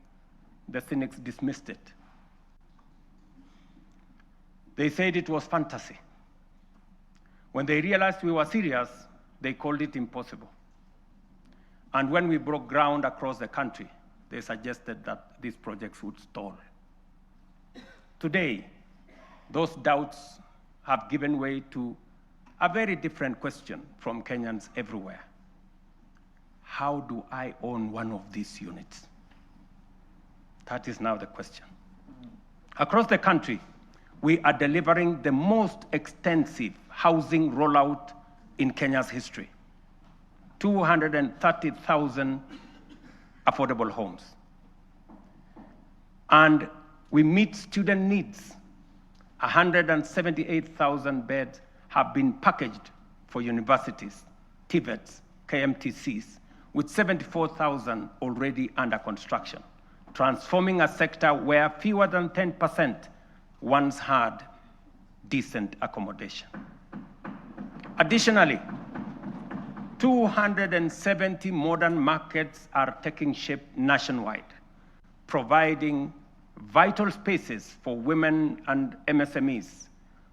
the cynics dismissed it. They said it was fantasy. When they realized we were serious, they called it impossible. And when we broke ground across the country, they suggested that these projects would stall. Today, those doubts have given way to a very different question from Kenyans everywhere. How do I own one of these units? That is now the question. Across the country, we are delivering the most extensive housing rollout in Kenya's history. 230,000 affordable homes. And we meet student needs. 178,000 beds have been packaged for universities, TVETs, KMTCs, with 74,000 already under construction, transforming a sector where fewer than 10% once had decent accommodation. Additionally, 270 modern markets are taking shape nationwide, providing vital spaces for women and MSMEs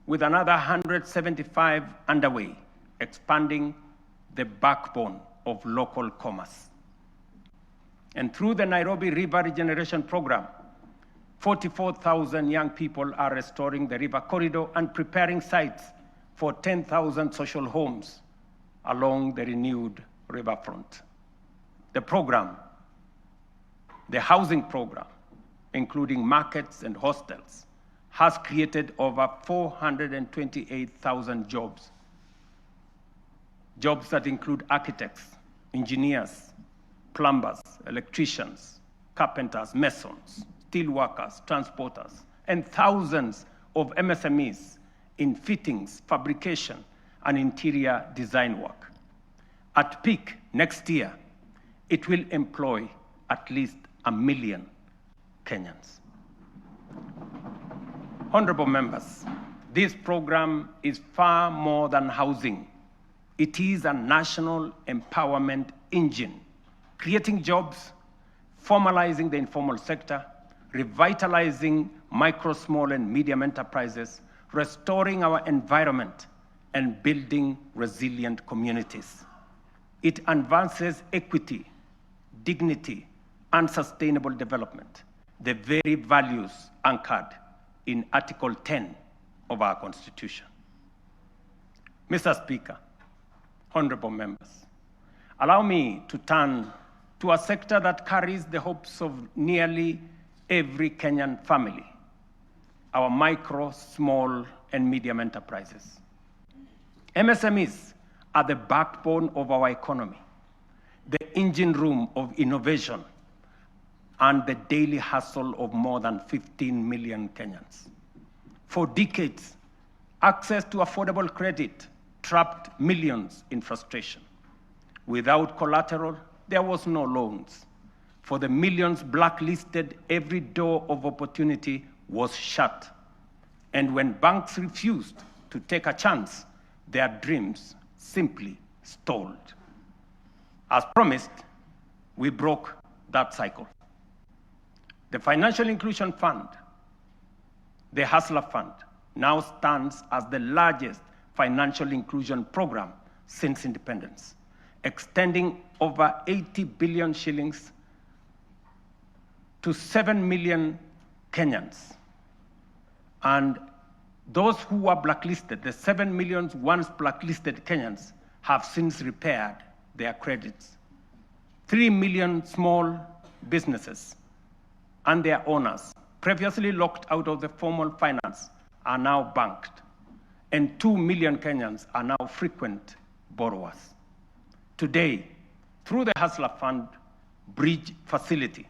with another 175 underway, expanding the backbone of local commerce. And through the Nairobi River Regeneration Program, 44,000 young people are restoring the river corridor and preparing sites for 10,000 social homes along the renewed riverfront. The program, the housing program, including markets and hostels, has created over 428,000 jobs. Jobs that include architects, engineers, plumbers, electricians, carpenters, masons, steel workers, transporters, and thousands of MSMEs in fittings, fabrication, and interior design work. At peak next year, it will employ at least 1 million Kenyans. Honorable members, this program is far more than housing. It is a national empowerment engine, creating jobs, formalizing the informal sector, revitalizing micro, small, and medium enterprises, restoring our environment, and building resilient communities. It advances equity, dignity, and sustainable development, the very values anchored in Article 10 of our Constitution. Mr. Speaker, honorable members, allow me to turn to a sector that carries the hopes of nearly every Kenyan family, our micro, small, and medium enterprises. MSMEs are the backbone of our economy, the engine room of innovation, and the daily hustle of more than 15 million Kenyans. For decades, access to affordable credit trapped millions in frustration. Without collateral, there was no loans. For the millions blacklisted, every door of opportunity was shut. And when banks refused to take a chance, their dreams simply stalled. As promised, we broke that cycle. The Financial Inclusion Fund, the Hustler Fund, now stands as the largest financial inclusion program since independence, extending over 80 billion shillings to 7 million Kenyans. And those who were blacklisted, the 7 million once blacklisted Kenyans, have since repaired their credits. 3 million small businesses and their owners, previously locked out of the formal finance, are now banked. And 2 million Kenyans are now frequent borrowers. Today, through the Hustler Fund Bridge Facility,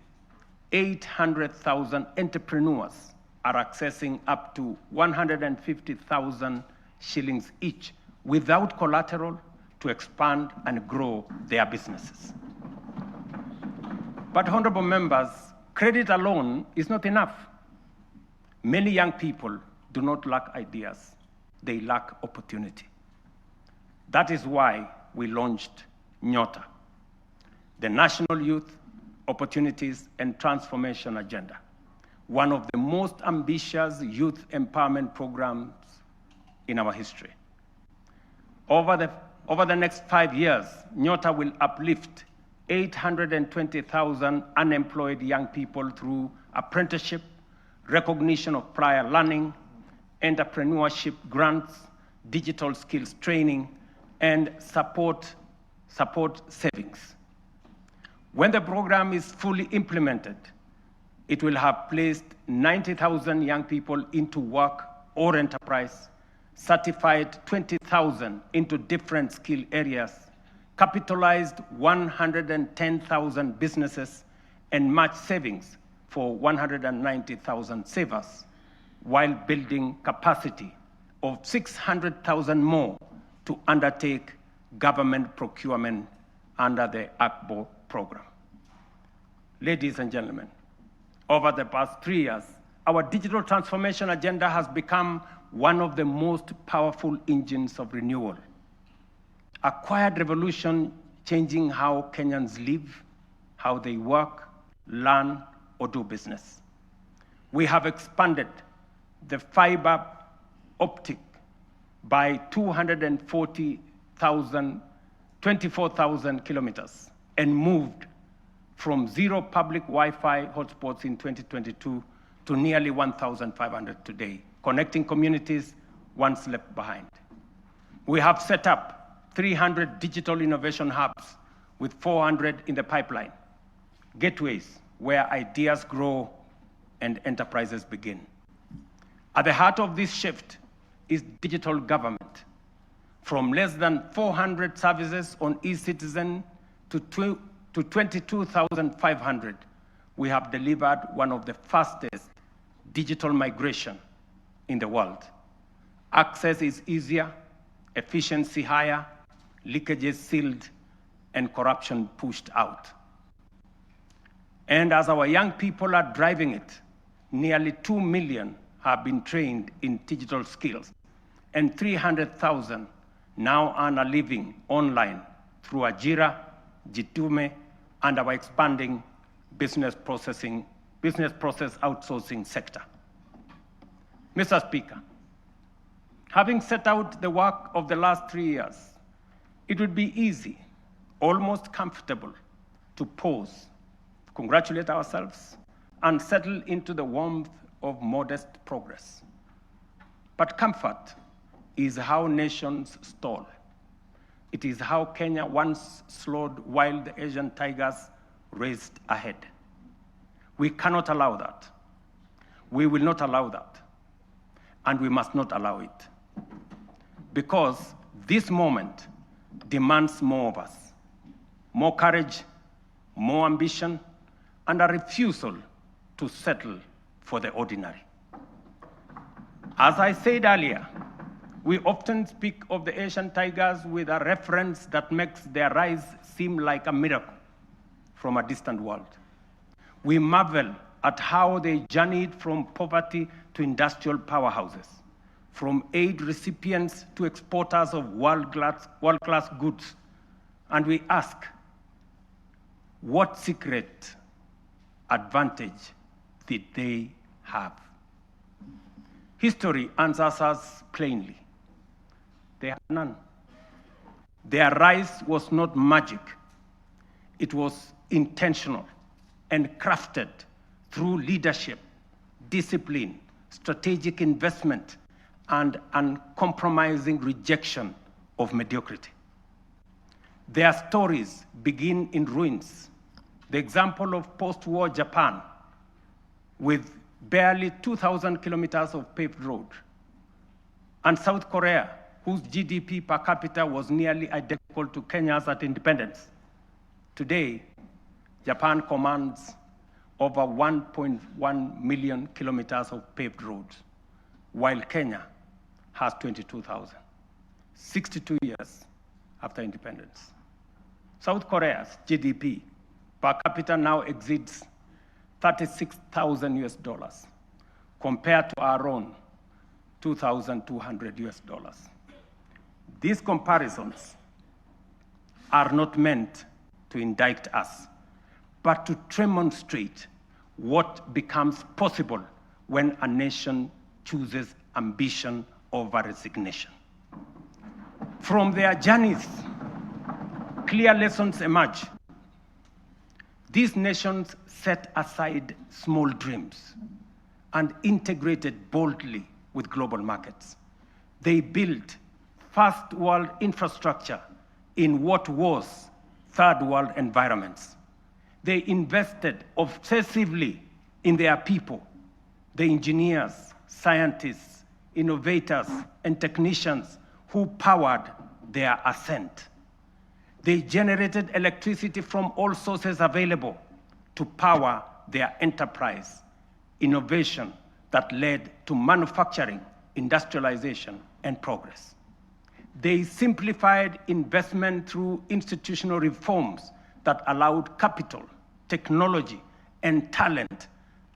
800,000 entrepreneurs are accessing up to 150,000 shillings each without collateral to expand and grow their businesses. But honorable members, credit alone is not enough. Many young people do not lack ideas, they lack opportunity. That is why we launched Nyota, the National Youth Opportunities and Transformation Agenda, one of the most ambitious youth empowerment programs in our history. Over the next 5 years, Nyota will uplift 820,000 unemployed young people through apprenticeship, recognition of prior learning, entrepreneurship grants, digital skills training, and support savings. When the program is fully implemented, it will have placed 90,000 young people into work or enterprise, certified 20,000 into different skill areas, capitalized 110,000 businesses, and matched savings for 190,000 savers, while building capacity of 600,000 more to undertake government procurement under the ACBO program. Ladies and gentlemen, over the past 3 years, our digital transformation agenda has become one of the most powerful engines of renewal. A quiet revolution changing how Kenyans live, how they work, learn, or do business. We have expanded the fiber optic by 24,000 kilometers and moved from 0 public Wi-Fi hotspots in 2022 to nearly 1,500 today, connecting communities once left behind. We have set up 300 digital innovation hubs with 400 in the pipeline, gateways where ideas grow and enterprises begin. At the heart of this shift is digital government. From less than 400 services on e-citizen to 22,500, we have delivered one of the fastest digital migration in the world. Access is easier, efficiency higher, leakages sealed, and corruption pushed out. And as our young people are driving it, nearly 2 million have been trained in digital skills, and 300,000 now earn a living online through Ajira, Jitume, and our expanding business process outsourcing sector. Mr. Speaker, having set out the work of the last 3 years, it would be easy, almost comfortable, to pause, congratulate ourselves, and settle into the warmth of modest progress. But comfort is how nations stall. It is how Kenya once slowed while the Asian tigers raced ahead. We cannot allow that. We will not allow that. And we must not allow it. Because this moment demands more of us. More courage, more ambition, and a refusal to settle for the ordinary. As I said earlier, we often speak of the Asian tigers with a reference that makes their rise seem like a miracle from a distant world. We marvel at how they journeyed from poverty to industrial powerhouses, from aid recipients to exporters of world-class goods. And we ask, what secret advantage did they have? History answers us plainly. They had none. Their rise was not magic. It was intentional and crafted through leadership, discipline, strategic investment, and uncompromising rejection of mediocrity. Their stories begin in ruins. The example of post-war Japan, with barely 2,000 kilometers of paved road, and South Korea, whose GDP per capita was nearly identical to Kenya's at independence. Today, Japan commands over 1.1 million kilometers of paved roads, while Kenya has 22,000, 62 years after independence. South Korea's GDP per capita now exceeds $36,000 compared to our own $2,200. These comparisons are not meant to indict us, but to demonstrate what becomes possible when a nation chooses ambition over resignation. From their journeys, clear lessons emerge. These nations set aside small dreams and integrated boldly with global markets. They built first world infrastructure in what was third world environments. They invested obsessively in their people, the engineers, scientists, innovators, and technicians who powered their ascent. They generated electricity from all sources available to power their enterprise, innovation that led to manufacturing, industrialization, and progress. They simplified investment through institutional reforms that allowed capital, technology, and talent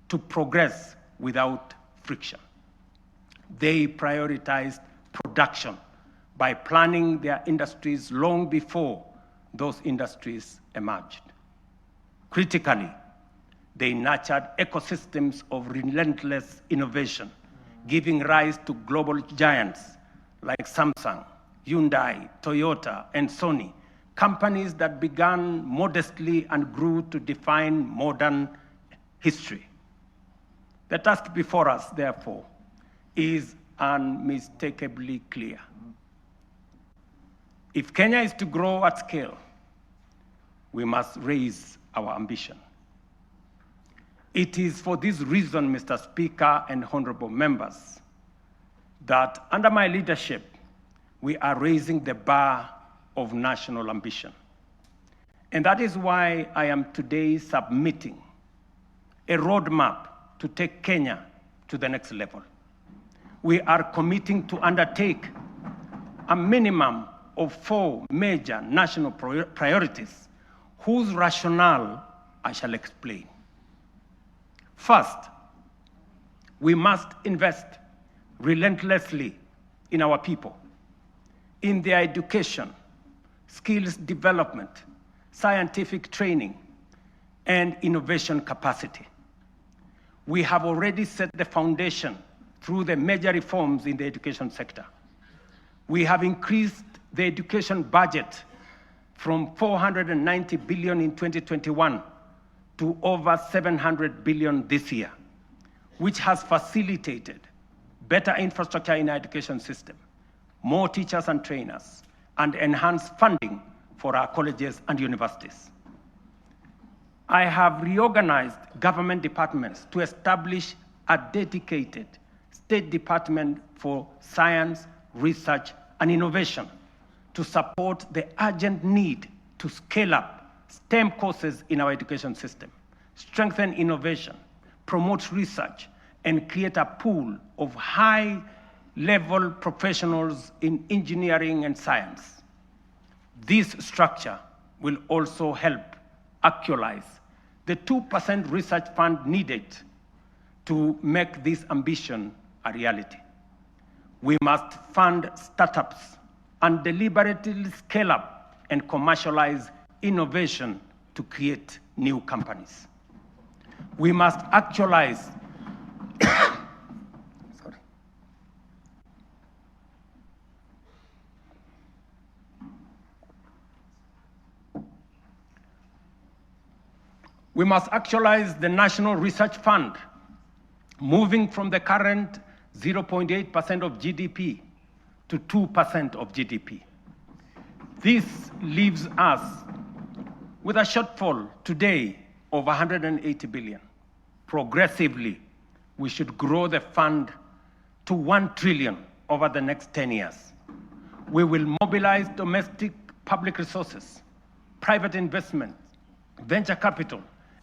to progress without friction. They prioritized production by planning their industries long before those industries emerged. Critically, they nurtured ecosystems of relentless innovation, giving rise to global giants like Samsung, Hyundai, Toyota, and Sony, companies that began modestly and grew to define modern history. The task before us, therefore, is unmistakably clear. If Kenya is to grow at scale, we must raise our ambition. It is for this reason, Mr. Speaker and honorable members, that under my leadership, we are raising the bar of national ambition. And that is why I am today submitting a roadmap to take Kenya to the next level. We are committing to undertake a minimum of 4 major national priorities whose rationale I shall explain. First, we must invest relentlessly in our people, in their education, skills development, scientific training, and innovation capacity. We have already set the foundation through the major reforms in the education sector. We have increased the education budget from 490 billion in 2021 to over 700 billion this year, which has facilitated better infrastructure in our education system, more teachers and trainers, and enhanced funding for our colleges and universities. I have reorganized government departments to establish a dedicated State Department for Science, Research, and Innovation to support the urgent need to scale up STEM courses in our education system, strengthen innovation, promote research, and create a pool of high-level professionals in engineering and science. This structure will also help actualize the 2% research fund needed to make this ambition a reality. We must fund startups and deliberately scale up and commercialize innovation to create new companies. We must actualize We must actualize the National Research Fund, moving from the current 0.8% of GDP to 2% of GDP. This leaves us with a shortfall today of 180 billion. Progressively, we should grow the fund to 1 trillion over the next 10 years. We will mobilize domestic public resources, private investment, venture capital,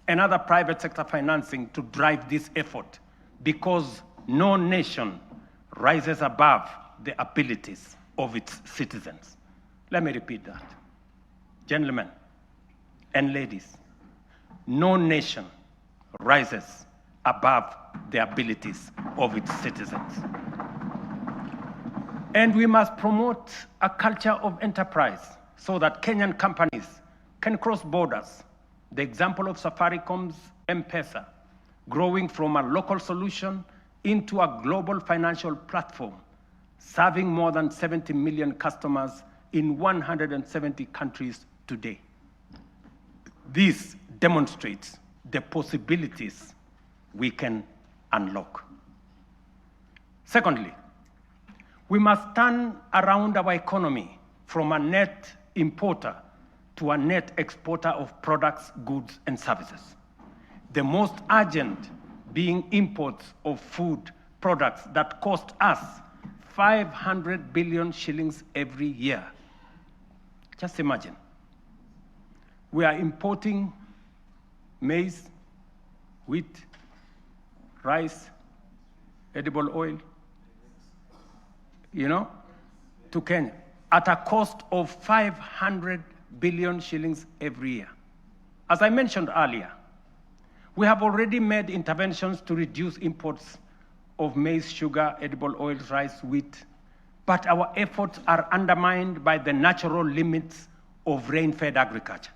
and other private sector financing to drive this effort, because no nation rises above the abilities of its citizens. Let me repeat that. Gentlemen and ladies, no nation rises above the abilities of its citizens. And we must promote a culture of enterprise so that Kenyan companies can cross borders. The example of Safaricom's M-Pesa, growing from a local solution into a global financial platform, serving more than 70 million customers in 170 countries today. This demonstrates the possibilities we can unlock. Secondly, we must turn around our economy from a net importer to a net exporter of products, goods, and services. The most urgent being imports of food products that cost us 500 billion shillings every year. Just imagine. We are importing maize, wheat, rice, edible oil, to Kenya at a cost of 500 billion shillings every year. As I mentioned earlier, we have already made interventions to reduce imports of maize, sugar, edible oils, rice, wheat, but our efforts are undermined by the natural limits of rain-fed agriculture.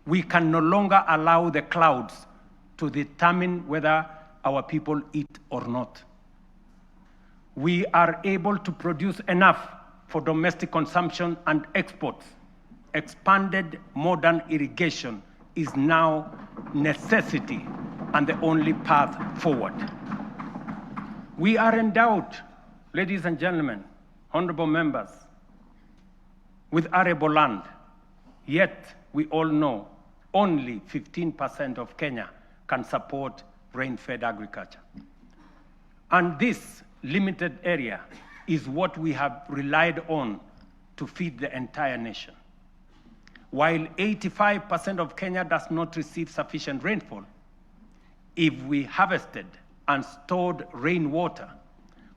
We can no longer allow the clouds to determine whether our people eat or not. we are able to produce enough for domestic consumption and exports. Expanded modern irrigation is now necessity and the only path forward. We are endowed, ladies and gentlemen, honorable members, with arable land, yet we all know only 15% of Kenya can support rain-fed agriculture. And this limited area is what we have relied on to feed the entire nation. While 85% of Kenya does not receive sufficient rainfall, if we harvested and stored rainwater,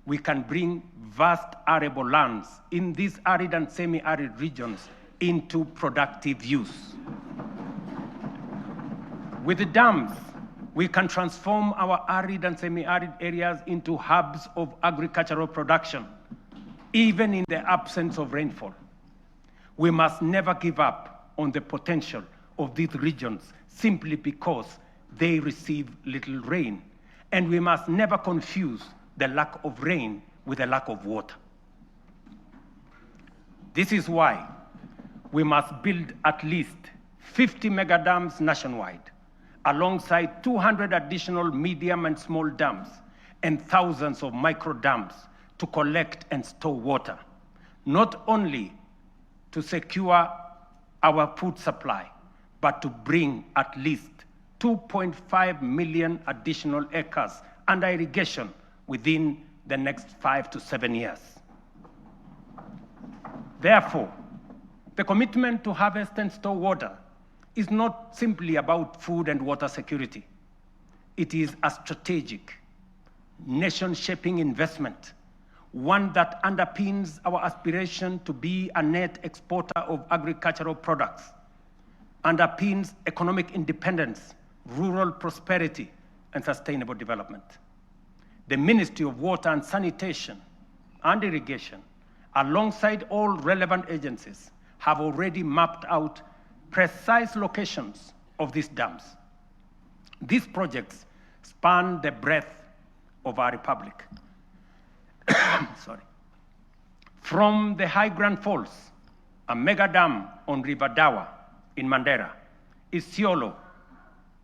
we can bring vast arable lands in these arid and semi-arid regions into productive use. With the dams, we can transform our arid and semi-arid areas into hubs of agricultural production, even in the absence of rainfall. We must never give up on the potential of these regions simply because they receive little rain. And we must never confuse the lack of rain with the lack of water. This is why we must build at least 50 mega dams nationwide, alongside 200 additional medium and small dams and thousands of micro dams to collect and store water, not only to secure our food supply, but to bring at least 2.5 million additional acres under irrigation within the next 5 to 7 years. Therefore, the commitment to harvest and store water is not simply about food and water security. It is a strategic, nation-shaping investment, one that underpins our aspiration to be a net exporter of agricultural products, underpins economic independence, rural prosperity, and sustainable development. The Ministry of Water and Sanitation and Irrigation, alongside all relevant agencies, have already mapped out precise locations of these dams. These projects span the breadth of our republic. Sorry. From the High Grand Falls, a mega dam on River Dawa in Mandera, Isiolo,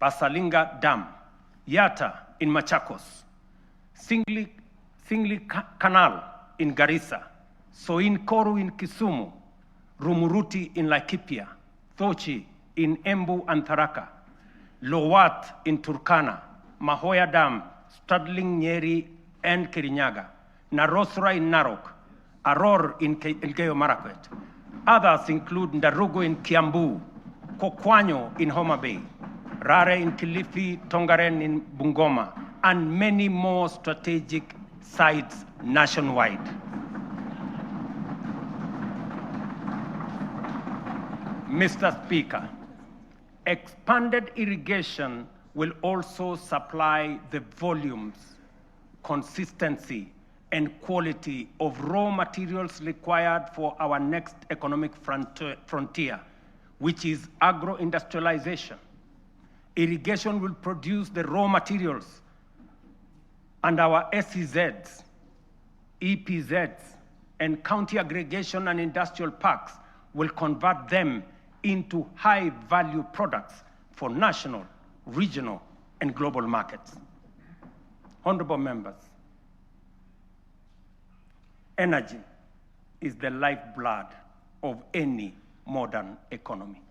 Basalinga Dam, Yata in Machakos, Singli Canal in Garissa, Soin Koru in Kisumu, Rumuruti in Laikipia, Thochi in Embu and Tharaka, Lowat in Turkana, Mahoya Dam, Stradling Nyeri and Kirinyaga, Narosra in Narok, Aror in Elgeyo Marakwet. Others include Ndarugu in Kiambu, Kokwanyo in Homa Bay, Rare in Kilifi, Tongaren in Bungoma, and many more strategic sites nationwide. Mr. Speaker, expanded irrigation will also supply the volumes, consistency, and quality of raw materials required for our next economic frontier, which is agro-industrialization. Irrigation will produce the raw materials, and our SEZs, EPZs, and county aggregation and industrial parks will convert them into high-value products for national, regional, and global markets. Honorable members, energy is the lifeblood of any modern economy.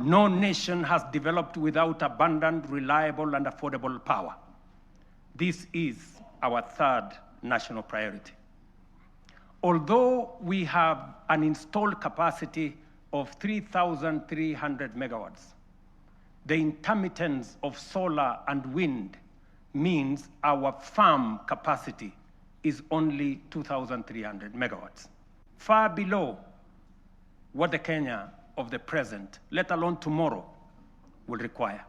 No nation has developed without abundant, reliable, and affordable power. This is our third national priority. Although we have an installed capacity of 3,300 megawatts, the intermittence of solar and wind means our farm capacity is only 2,300 megawatts, far below what the Kenya of the present, let alone tomorrow, will require.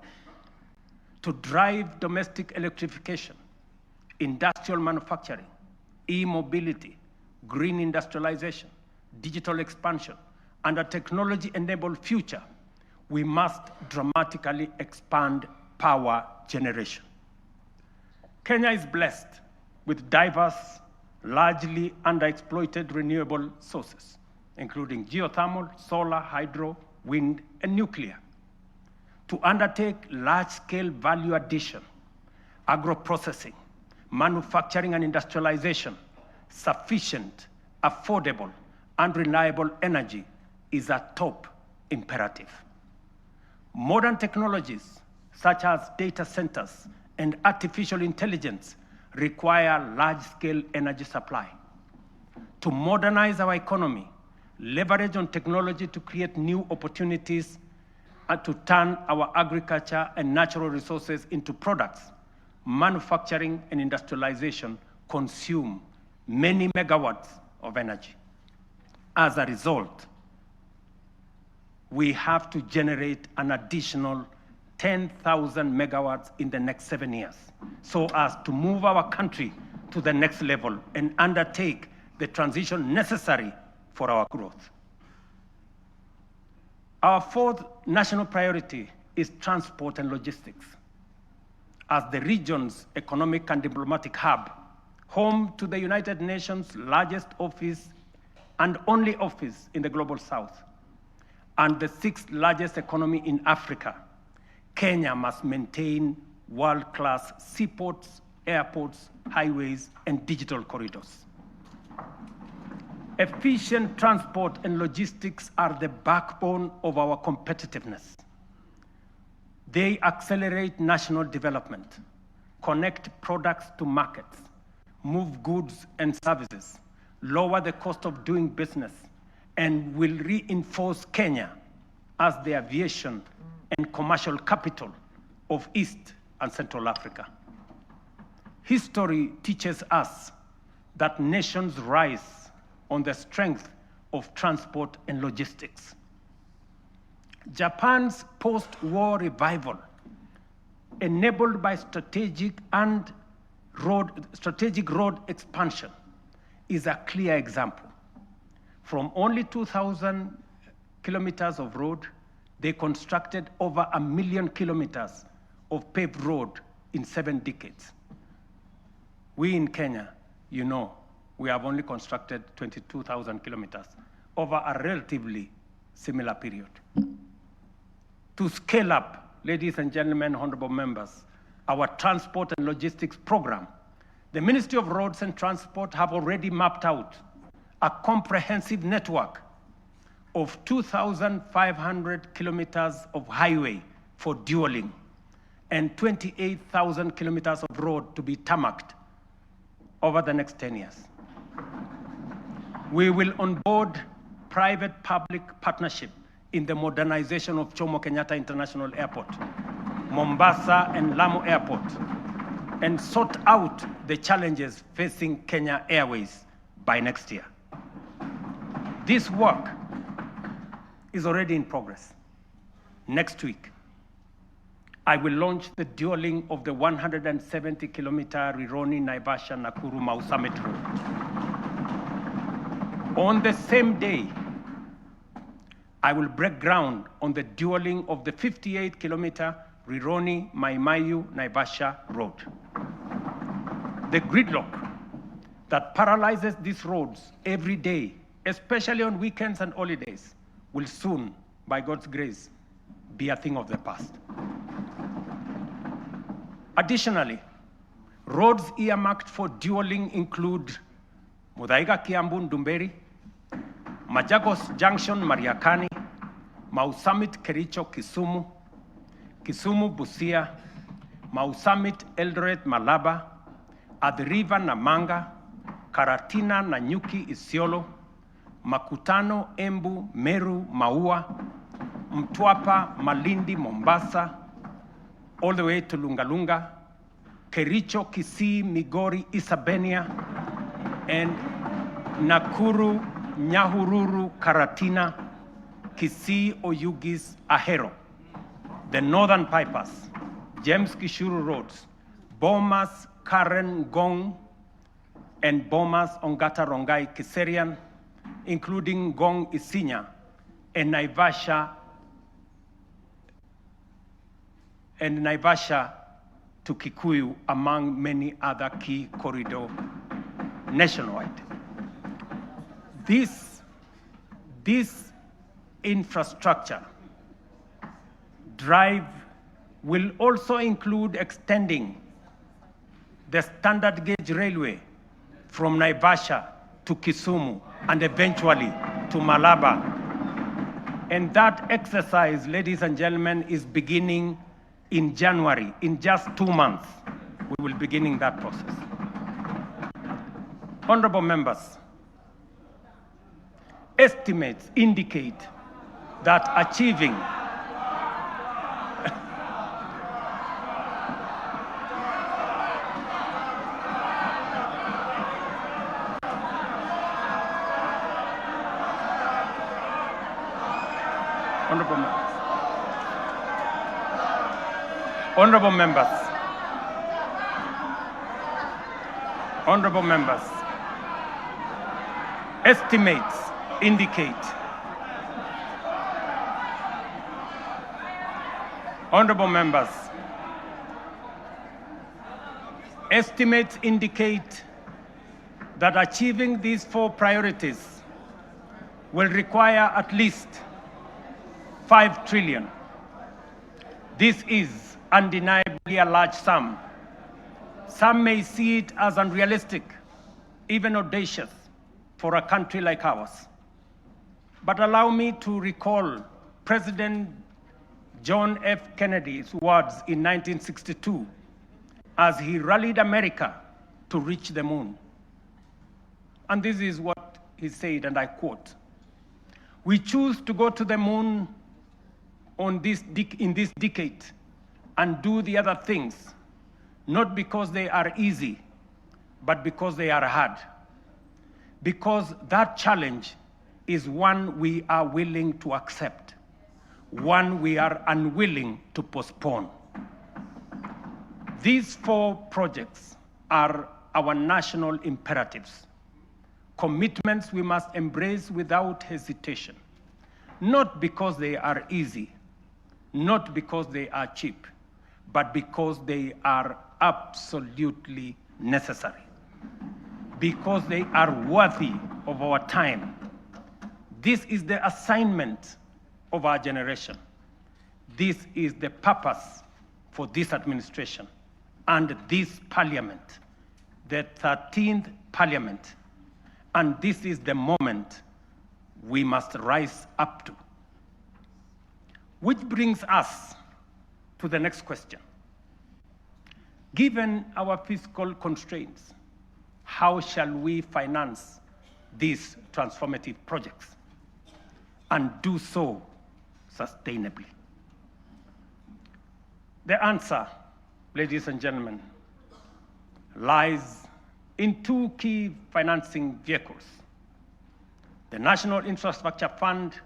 To drive domestic electrification, industrial manufacturing, e-mobility, green industrialization, digital expansion, and a technology-enabled future, we must dramatically expand power generation. Kenya is blessed with diverse, largely underexploited renewable sources, including geothermal, solar, hydro, wind, and nuclear, to undertake large-scale value addition, agro-processing, manufacturing and industrialization, sufficient, affordable, and reliable energy is a top imperative. Modern technologies, such as data centers and artificial intelligence, require large-scale energy supply. To modernize our economy, leverage on technology to create new opportunities, and to turn our agriculture and natural resources into products, manufacturing and industrialization consume many megawatts of energy. As a result, we have to generate an additional 10,000 megawatts in the next 7 years, so as to move our country to the next level and undertake the transition necessary for our growth. Our fourth national priority is transport and logistics. As the region's economic and diplomatic hub, home to the United Nations' largest office and only office in the Global South, and the sixth largest economy in Africa, Kenya must maintain world-class seaports, airports, highways, and digital corridors. Efficient transport and logistics are the backbone of our competitiveness. They accelerate national development, connect products to markets, move goods and services, lower the cost of doing business, and will reinforce Kenya as the aviation and commercial capital of East and Central Africa. History teaches us that nations rise on the strength of transport and logistics. Japan's post-war revival, enabled by strategic road expansion, is a clear example. From only 2,000 kilometers of road, they constructed over 1 million kilometers of paved road in 7 decades. We in Kenya, you know, we have only constructed 22,000 kilometers over a relatively similar period. To scale up, ladies and gentlemen, honorable members, our transport and logistics program, the Ministry of Roads and Transport have already mapped out a comprehensive network of 2,500 kilometers of highway for dualing and 28,000 kilometers of road to be tarmacked over the next 10 years. We will onboard private-public partnership in the modernization of Jomo Kenyatta International Airport, Mombasa and Lamu Airport, and sort out the challenges facing Kenya Airways by next year. This work is already in progress. Next week, I will launch the dualing of the 170-kilometer Rironi-Naivasha-Nakuru-Mau Summit Road. On the same day, I will break ground on the dualing of the 58-kilometer Rironi-Mai-Mahiu-Naivasha Road. The gridlock that paralyzes these roads every day, especially on weekends and holidays, will soon, by God's grace, be a thing of the past. Additionally, roads earmarked for dualing include Muthaiga Kiambu Ndumberi, Machakos Junction Mariakani, Mau Summit Kericho Kisumu, Kisumu Busia, Mau Summit Eldoret Malaba, Athi River Namanga, Karatina Nanyuki Isiolo, Makutano Embu Meru Maua, Mtwapa Malindi Mombasa, all the way to Lungalunga, Kericho Kisii Migori Isabenia, and Nakuru Nyahururu Karatina, Kisii Oyugis Ahero. The northern bypass, James Gishuru Roads, Bomas Karen Gong, and Bomas Ongata Rongai Kiserian, including Gong Isinya and Naivasha to Kikuyu, among many other key corridor nationwide. This infrastructure drive will also include extending the standard gauge railway from Naivasha to Kisumu and eventually to Malaba. And that exercise, ladies and gentlemen, is beginning in January. In just 2 months, we will be beginning that process. Honorable members, estimates indicate that achieving Honorable members, estimates indicate that achieving these 4 priorities will require at least 5 trillion. This is undeniably a large sum. Some may see it as unrealistic, even audacious, for a country like ours. But allow me to recall President John F. Kennedy's words in 1962 as he rallied America to reach the moon. And this is what he said, and I quote, "We choose to go to the moon in this decade and do the other things, not because they are easy, but because they are hard. Because that challenge is one we are willing to accept, one we are unwilling to postpone." These 4 projects are our national imperatives, commitments we must embrace without hesitation, not because they are easy, not because they are cheap, but because they are absolutely necessary, because they are worthy of our time. This is the assignment of our generation. This is the purpose for this administration and this parliament, the 13th parliament. And this is the moment we must rise up to. Which brings us to the next question. Given our fiscal constraints, how shall we finance these transformative projects and do so sustainably? The answer, ladies and gentlemen, lies in 2 key financing vehicles: the National Infrastructure Fund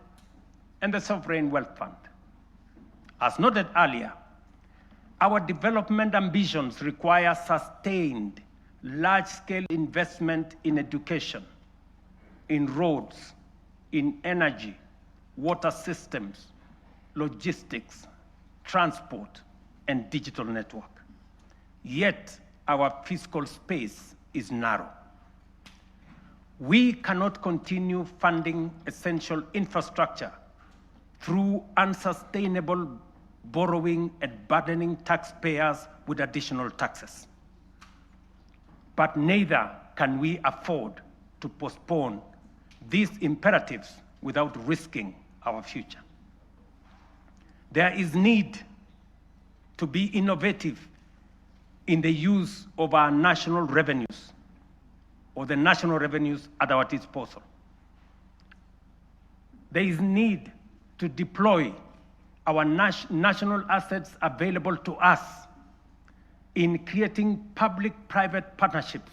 and the Sovereign Wealth Fund. As noted earlier, our development ambitions require sustained, large-scale investment in education, in roads, in energy, water systems, logistics, transport, and digital network. Yet, our fiscal space is narrow. We cannot continue funding essential infrastructure through unsustainable borrowing and burdening taxpayers with additional taxes. But neither can we afford to postpone these imperatives without risking our future. There is need to be innovative in the use of our national revenues, or the national revenues at our disposal. There is need to deploy our national assets available to us in creating public-private partnerships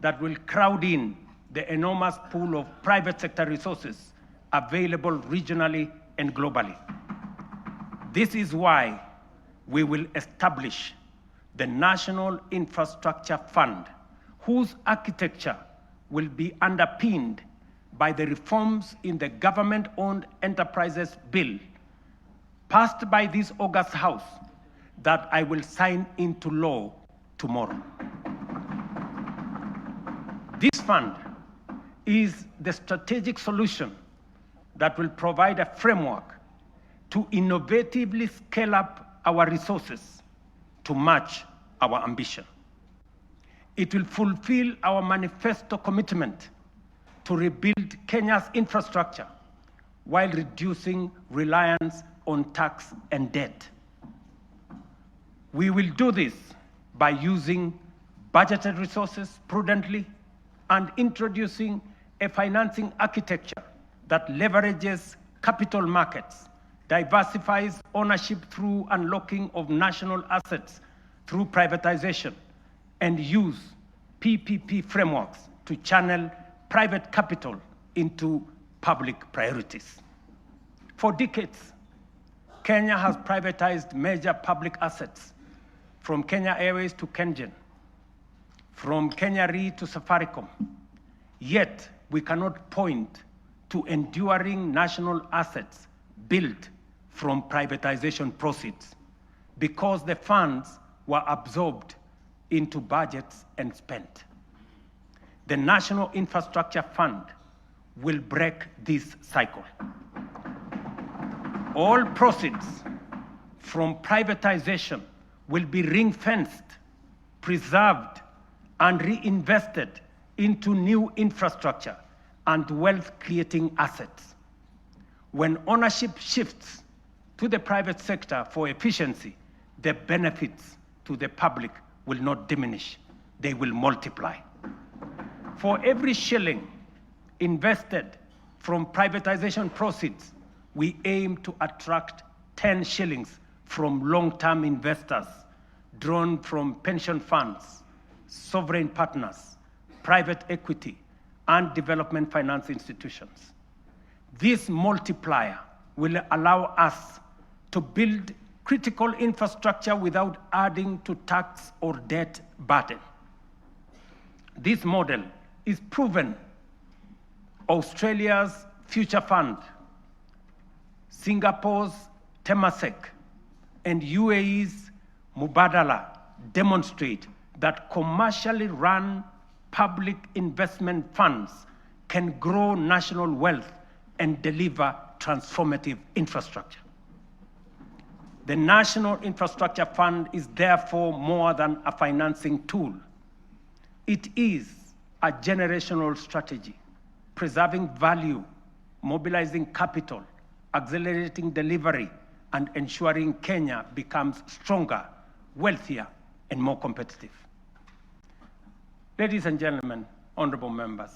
that will crowd in the enormous pool of private sector resources available regionally and globally. This is why we will establish the National Infrastructure Fund, whose architecture will be underpinned by the reforms in the Government-Owned Enterprises Bill, passed by this august House, that I will sign into law tomorrow. This fund is the strategic solution that will provide a framework to innovatively scale up our resources to match our ambition. It will fulfill our manifesto commitment to rebuild Kenya's infrastructure while reducing reliance on tax and debt. We will do this by using budgeted resources prudently and introducing a financing architecture that leverages capital markets, diversifies ownership through unlocking of national assets through privatization, and use PPP frameworks to channel private capital into public priorities. For decades, Kenya has privatized major public assets, from Kenya Airways to KenGen, from Kenya Re to Safaricom. Yet, we cannot point to enduring national assets built from privatization proceeds because the funds were absorbed into budgets and spent. The National Infrastructure Fund will break this cycle. All proceeds from privatization will be ring-fenced, preserved, and reinvested into new infrastructure and wealth-creating assets. When ownership shifts to the private sector for efficiency, the benefits to the public will not diminish, they will multiply. For every shilling invested from privatization proceeds, we aim to attract 10 shillings from long-term investors drawn from pension funds, sovereign partners, private equity, and development finance institutions. This multiplier will allow us to build critical infrastructure without adding to tax or debt burden. This model is proven. Australia's Future Fund, Singapore's Temasek, and UAE's Mubadala demonstrate that commercially run public investment funds can grow national wealth and deliver transformative infrastructure. The National Infrastructure Fund is therefore more than a financing tool. It is a generational strategy, preserving value, mobilizing capital, accelerating delivery, and ensuring Kenya becomes stronger, wealthier, and more competitive. Ladies and gentlemen, honorable members,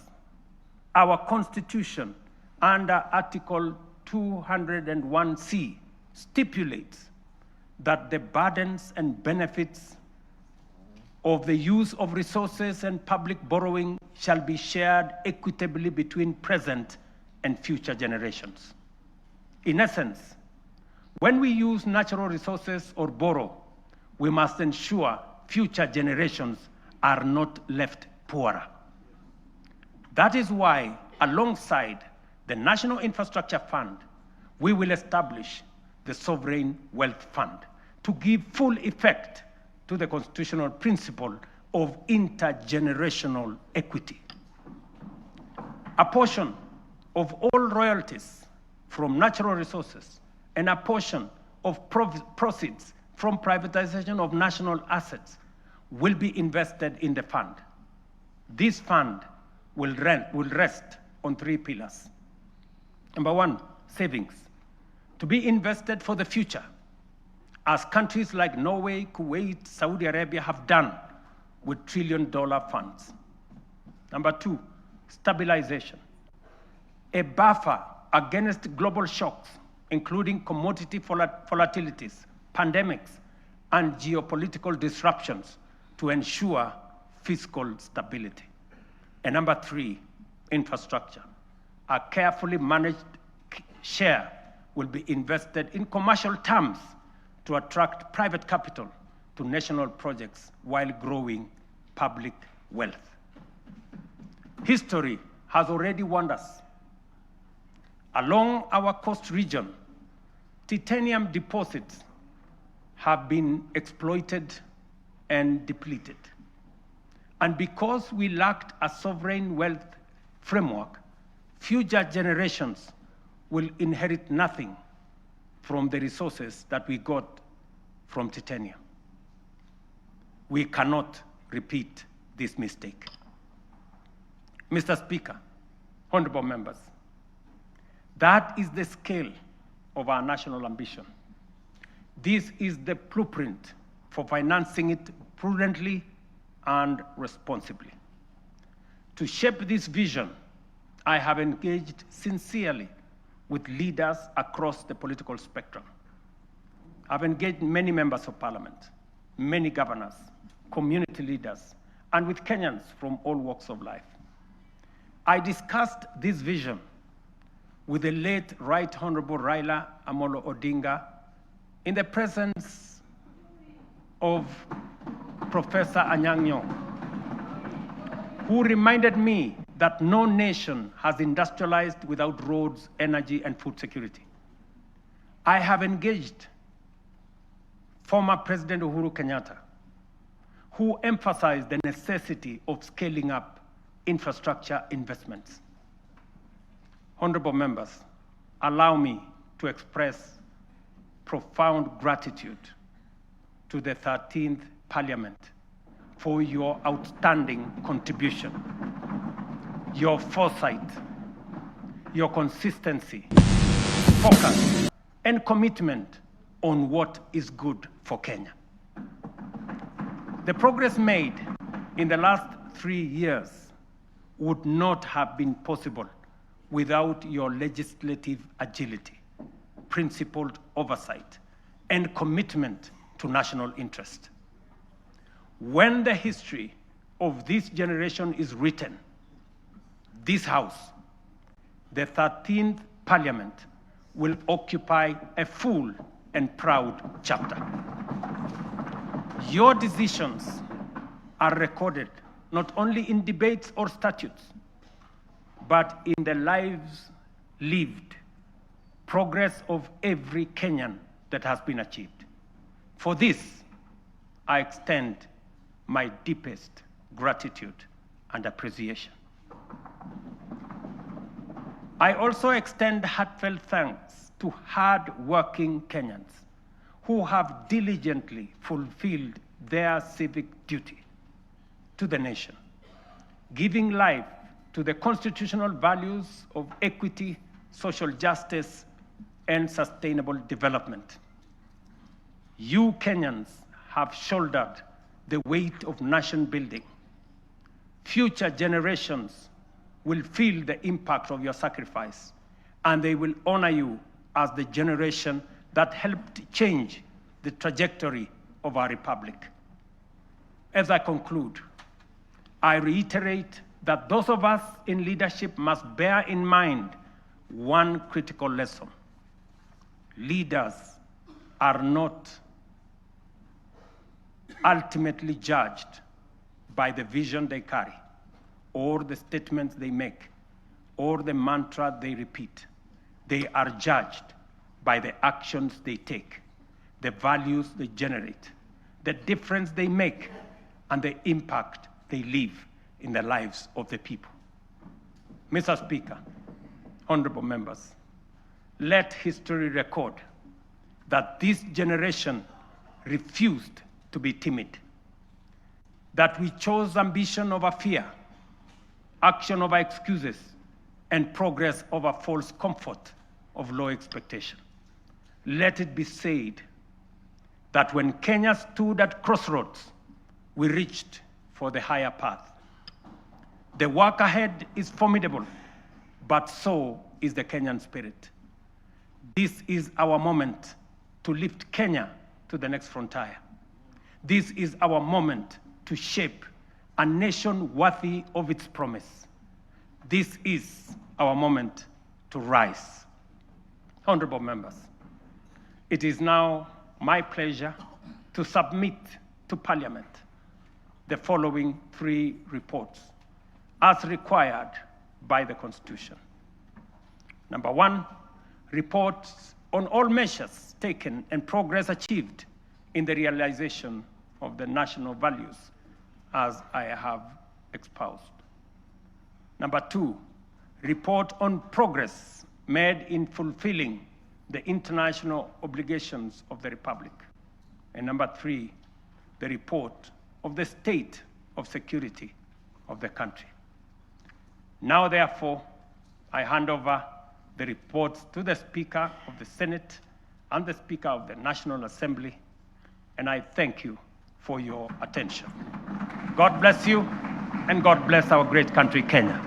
our Constitution under Article 201C stipulates that the burdens and benefits of the use of resources and public borrowing shall be shared equitably between present and future generations. In essence, when we use natural resources or borrow, we must ensure future generations are not left poorer. That is why, alongside the National Infrastructure Fund, we will establish the Sovereign Wealth Fund to give full effect to the constitutional principle of intergenerational equity. A portion of all royalties from natural resources and a portion of proceeds from privatization of national assets will be invested in the fund. This fund will rest on 3 pillars. Number 1, savings, to be invested for the future, as countries like Norway, Kuwait, Saudi Arabia have done with trillion-dollar funds. Number 2, stabilization, a buffer against global shocks, including commodity volatilities, pandemics, and geopolitical disruptions to ensure fiscal stability. And number 3, infrastructure. A carefully managed share will be invested in commercial terms to attract private capital to national projects while growing public wealth. History has already warned us. Along our coast region, titanium deposits have been exploited and depleted. And because we lacked a sovereign wealth framework, future generations will inherit nothing from the resources that we got from titanium. We cannot repeat this mistake. Mr. Speaker, honorable members, that is the scale of our national ambition. This is the blueprint for financing it prudently and responsibly. To shape this vision, I have engaged sincerely with leaders across the political spectrum. I've engaged many members of parliament, many governors, community leaders, and with Kenyans from all walks of life. I discussed this vision with the late Right Honorable Raila Amolo Odinga in the presence of Professor Anyang' Nyong'o, who reminded me that no nation has industrialized without roads, energy, and food security. I have engaged former President Uhuru Kenyatta, who emphasized the necessity of scaling up infrastructure investments. Honorable members, allow me to express profound gratitude to the 13th Parliament for your outstanding contribution, your foresight, your consistency, focus, and commitment on what is good for Kenya. The progress made in the last 3 years would not have been possible without your legislative agility, principled oversight, and commitment to national interest. When the history of this generation is written, this House, the 13th Parliament, will occupy a full and proud chapter. Your decisions are recorded not only in debates or statutes, but in the lives lived, progress of every Kenyan that has been achieved. For this, I extend my deepest gratitude and appreciation. I also extend heartfelt thanks to hard-working Kenyans who have diligently fulfilled their civic duty to the nation, giving life to the constitutional values of equity, social justice, and sustainable development. You Kenyans have shouldered the weight of nation building. Future generations will feel the impact of your sacrifice, and they will honor you as the generation that helped change the trajectory of our republic. As I conclude, I reiterate that those of us in leadership must bear in mind one critical lesson. Leaders are not ultimately judged by the vision they carry, or the statements they make, or the mantra they repeat. They are judged by the actions they take, the values they generate, the difference they make, and the impact they leave in the lives of the people. Mr. Speaker, honorable members, let history record that this generation refused to be timid, that we chose ambition over fear, action over excuses, and progress over false comfort of low expectation. Let it be said that when Kenya stood at crossroads, we reached for the higher path. The work ahead is formidable, but so is the Kenyan spirit. This is our moment to lift Kenya to the next frontier. This is our moment to shape a nation worthy of its promise. This is our moment to rise. Honorable members, it is now my pleasure to submit to Parliament the following 3 reports as required by the Constitution. Number 1, reports on all measures taken and progress achieved in the realization of the national values as I have espoused. Number 2, report on progress made in fulfilling the international obligations of the Republic. And number 3, the report of the state of security of the country. Now, therefore, I hand over the reports to the Speaker of the Senate and the Speaker of the National Assembly, and I thank you for your attention. God bless you, and God bless our great country, Kenya.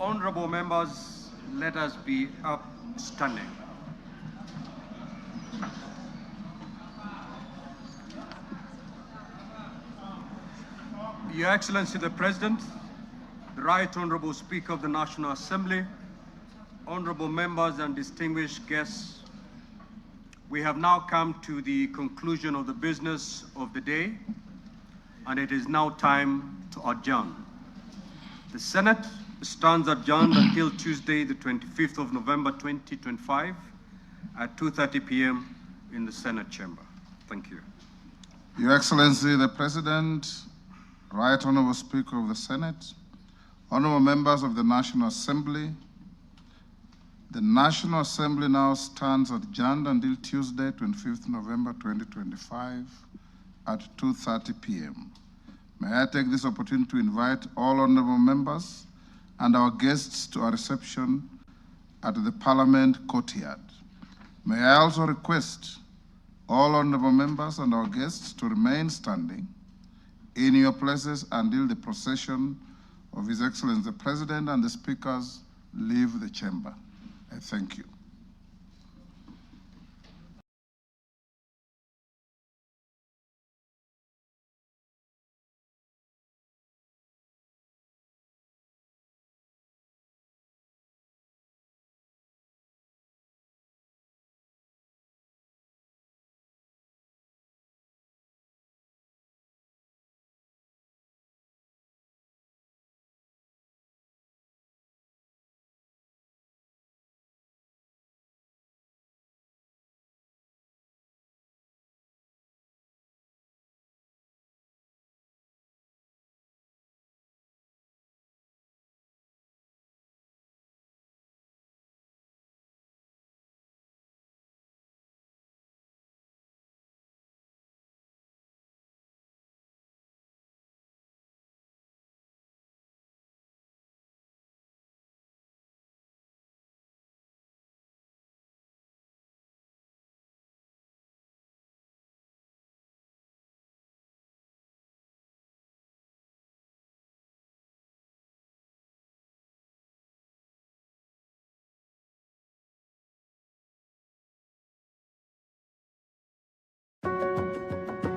Honorable members, let us be upstanding. Your Excellency the President, the Right Honorable Speaker of the National Assembly, honorable members and distinguished guests, we have now come to the conclusion of the business of the day, and it is now time to adjourn. The Senate stands adjourned until Tuesday, the 25th of November, 2025 at 2:30 p.m. in the Senate chamber. Thank you. Your Excellency, the President, Right Honorable Speaker of the Senate, honorable members of the National Assembly, the National Assembly now stands adjourned until Tuesday, 25th November, 2025 at 2:30 p.m. May I take this opportunity to invite all honorable members and our guests to a reception at the Parliament courtyard. May I also request all honorable members and our guests to remain standing in your places until the procession of His Excellency the President and the speakers leave the chamber. I thank you.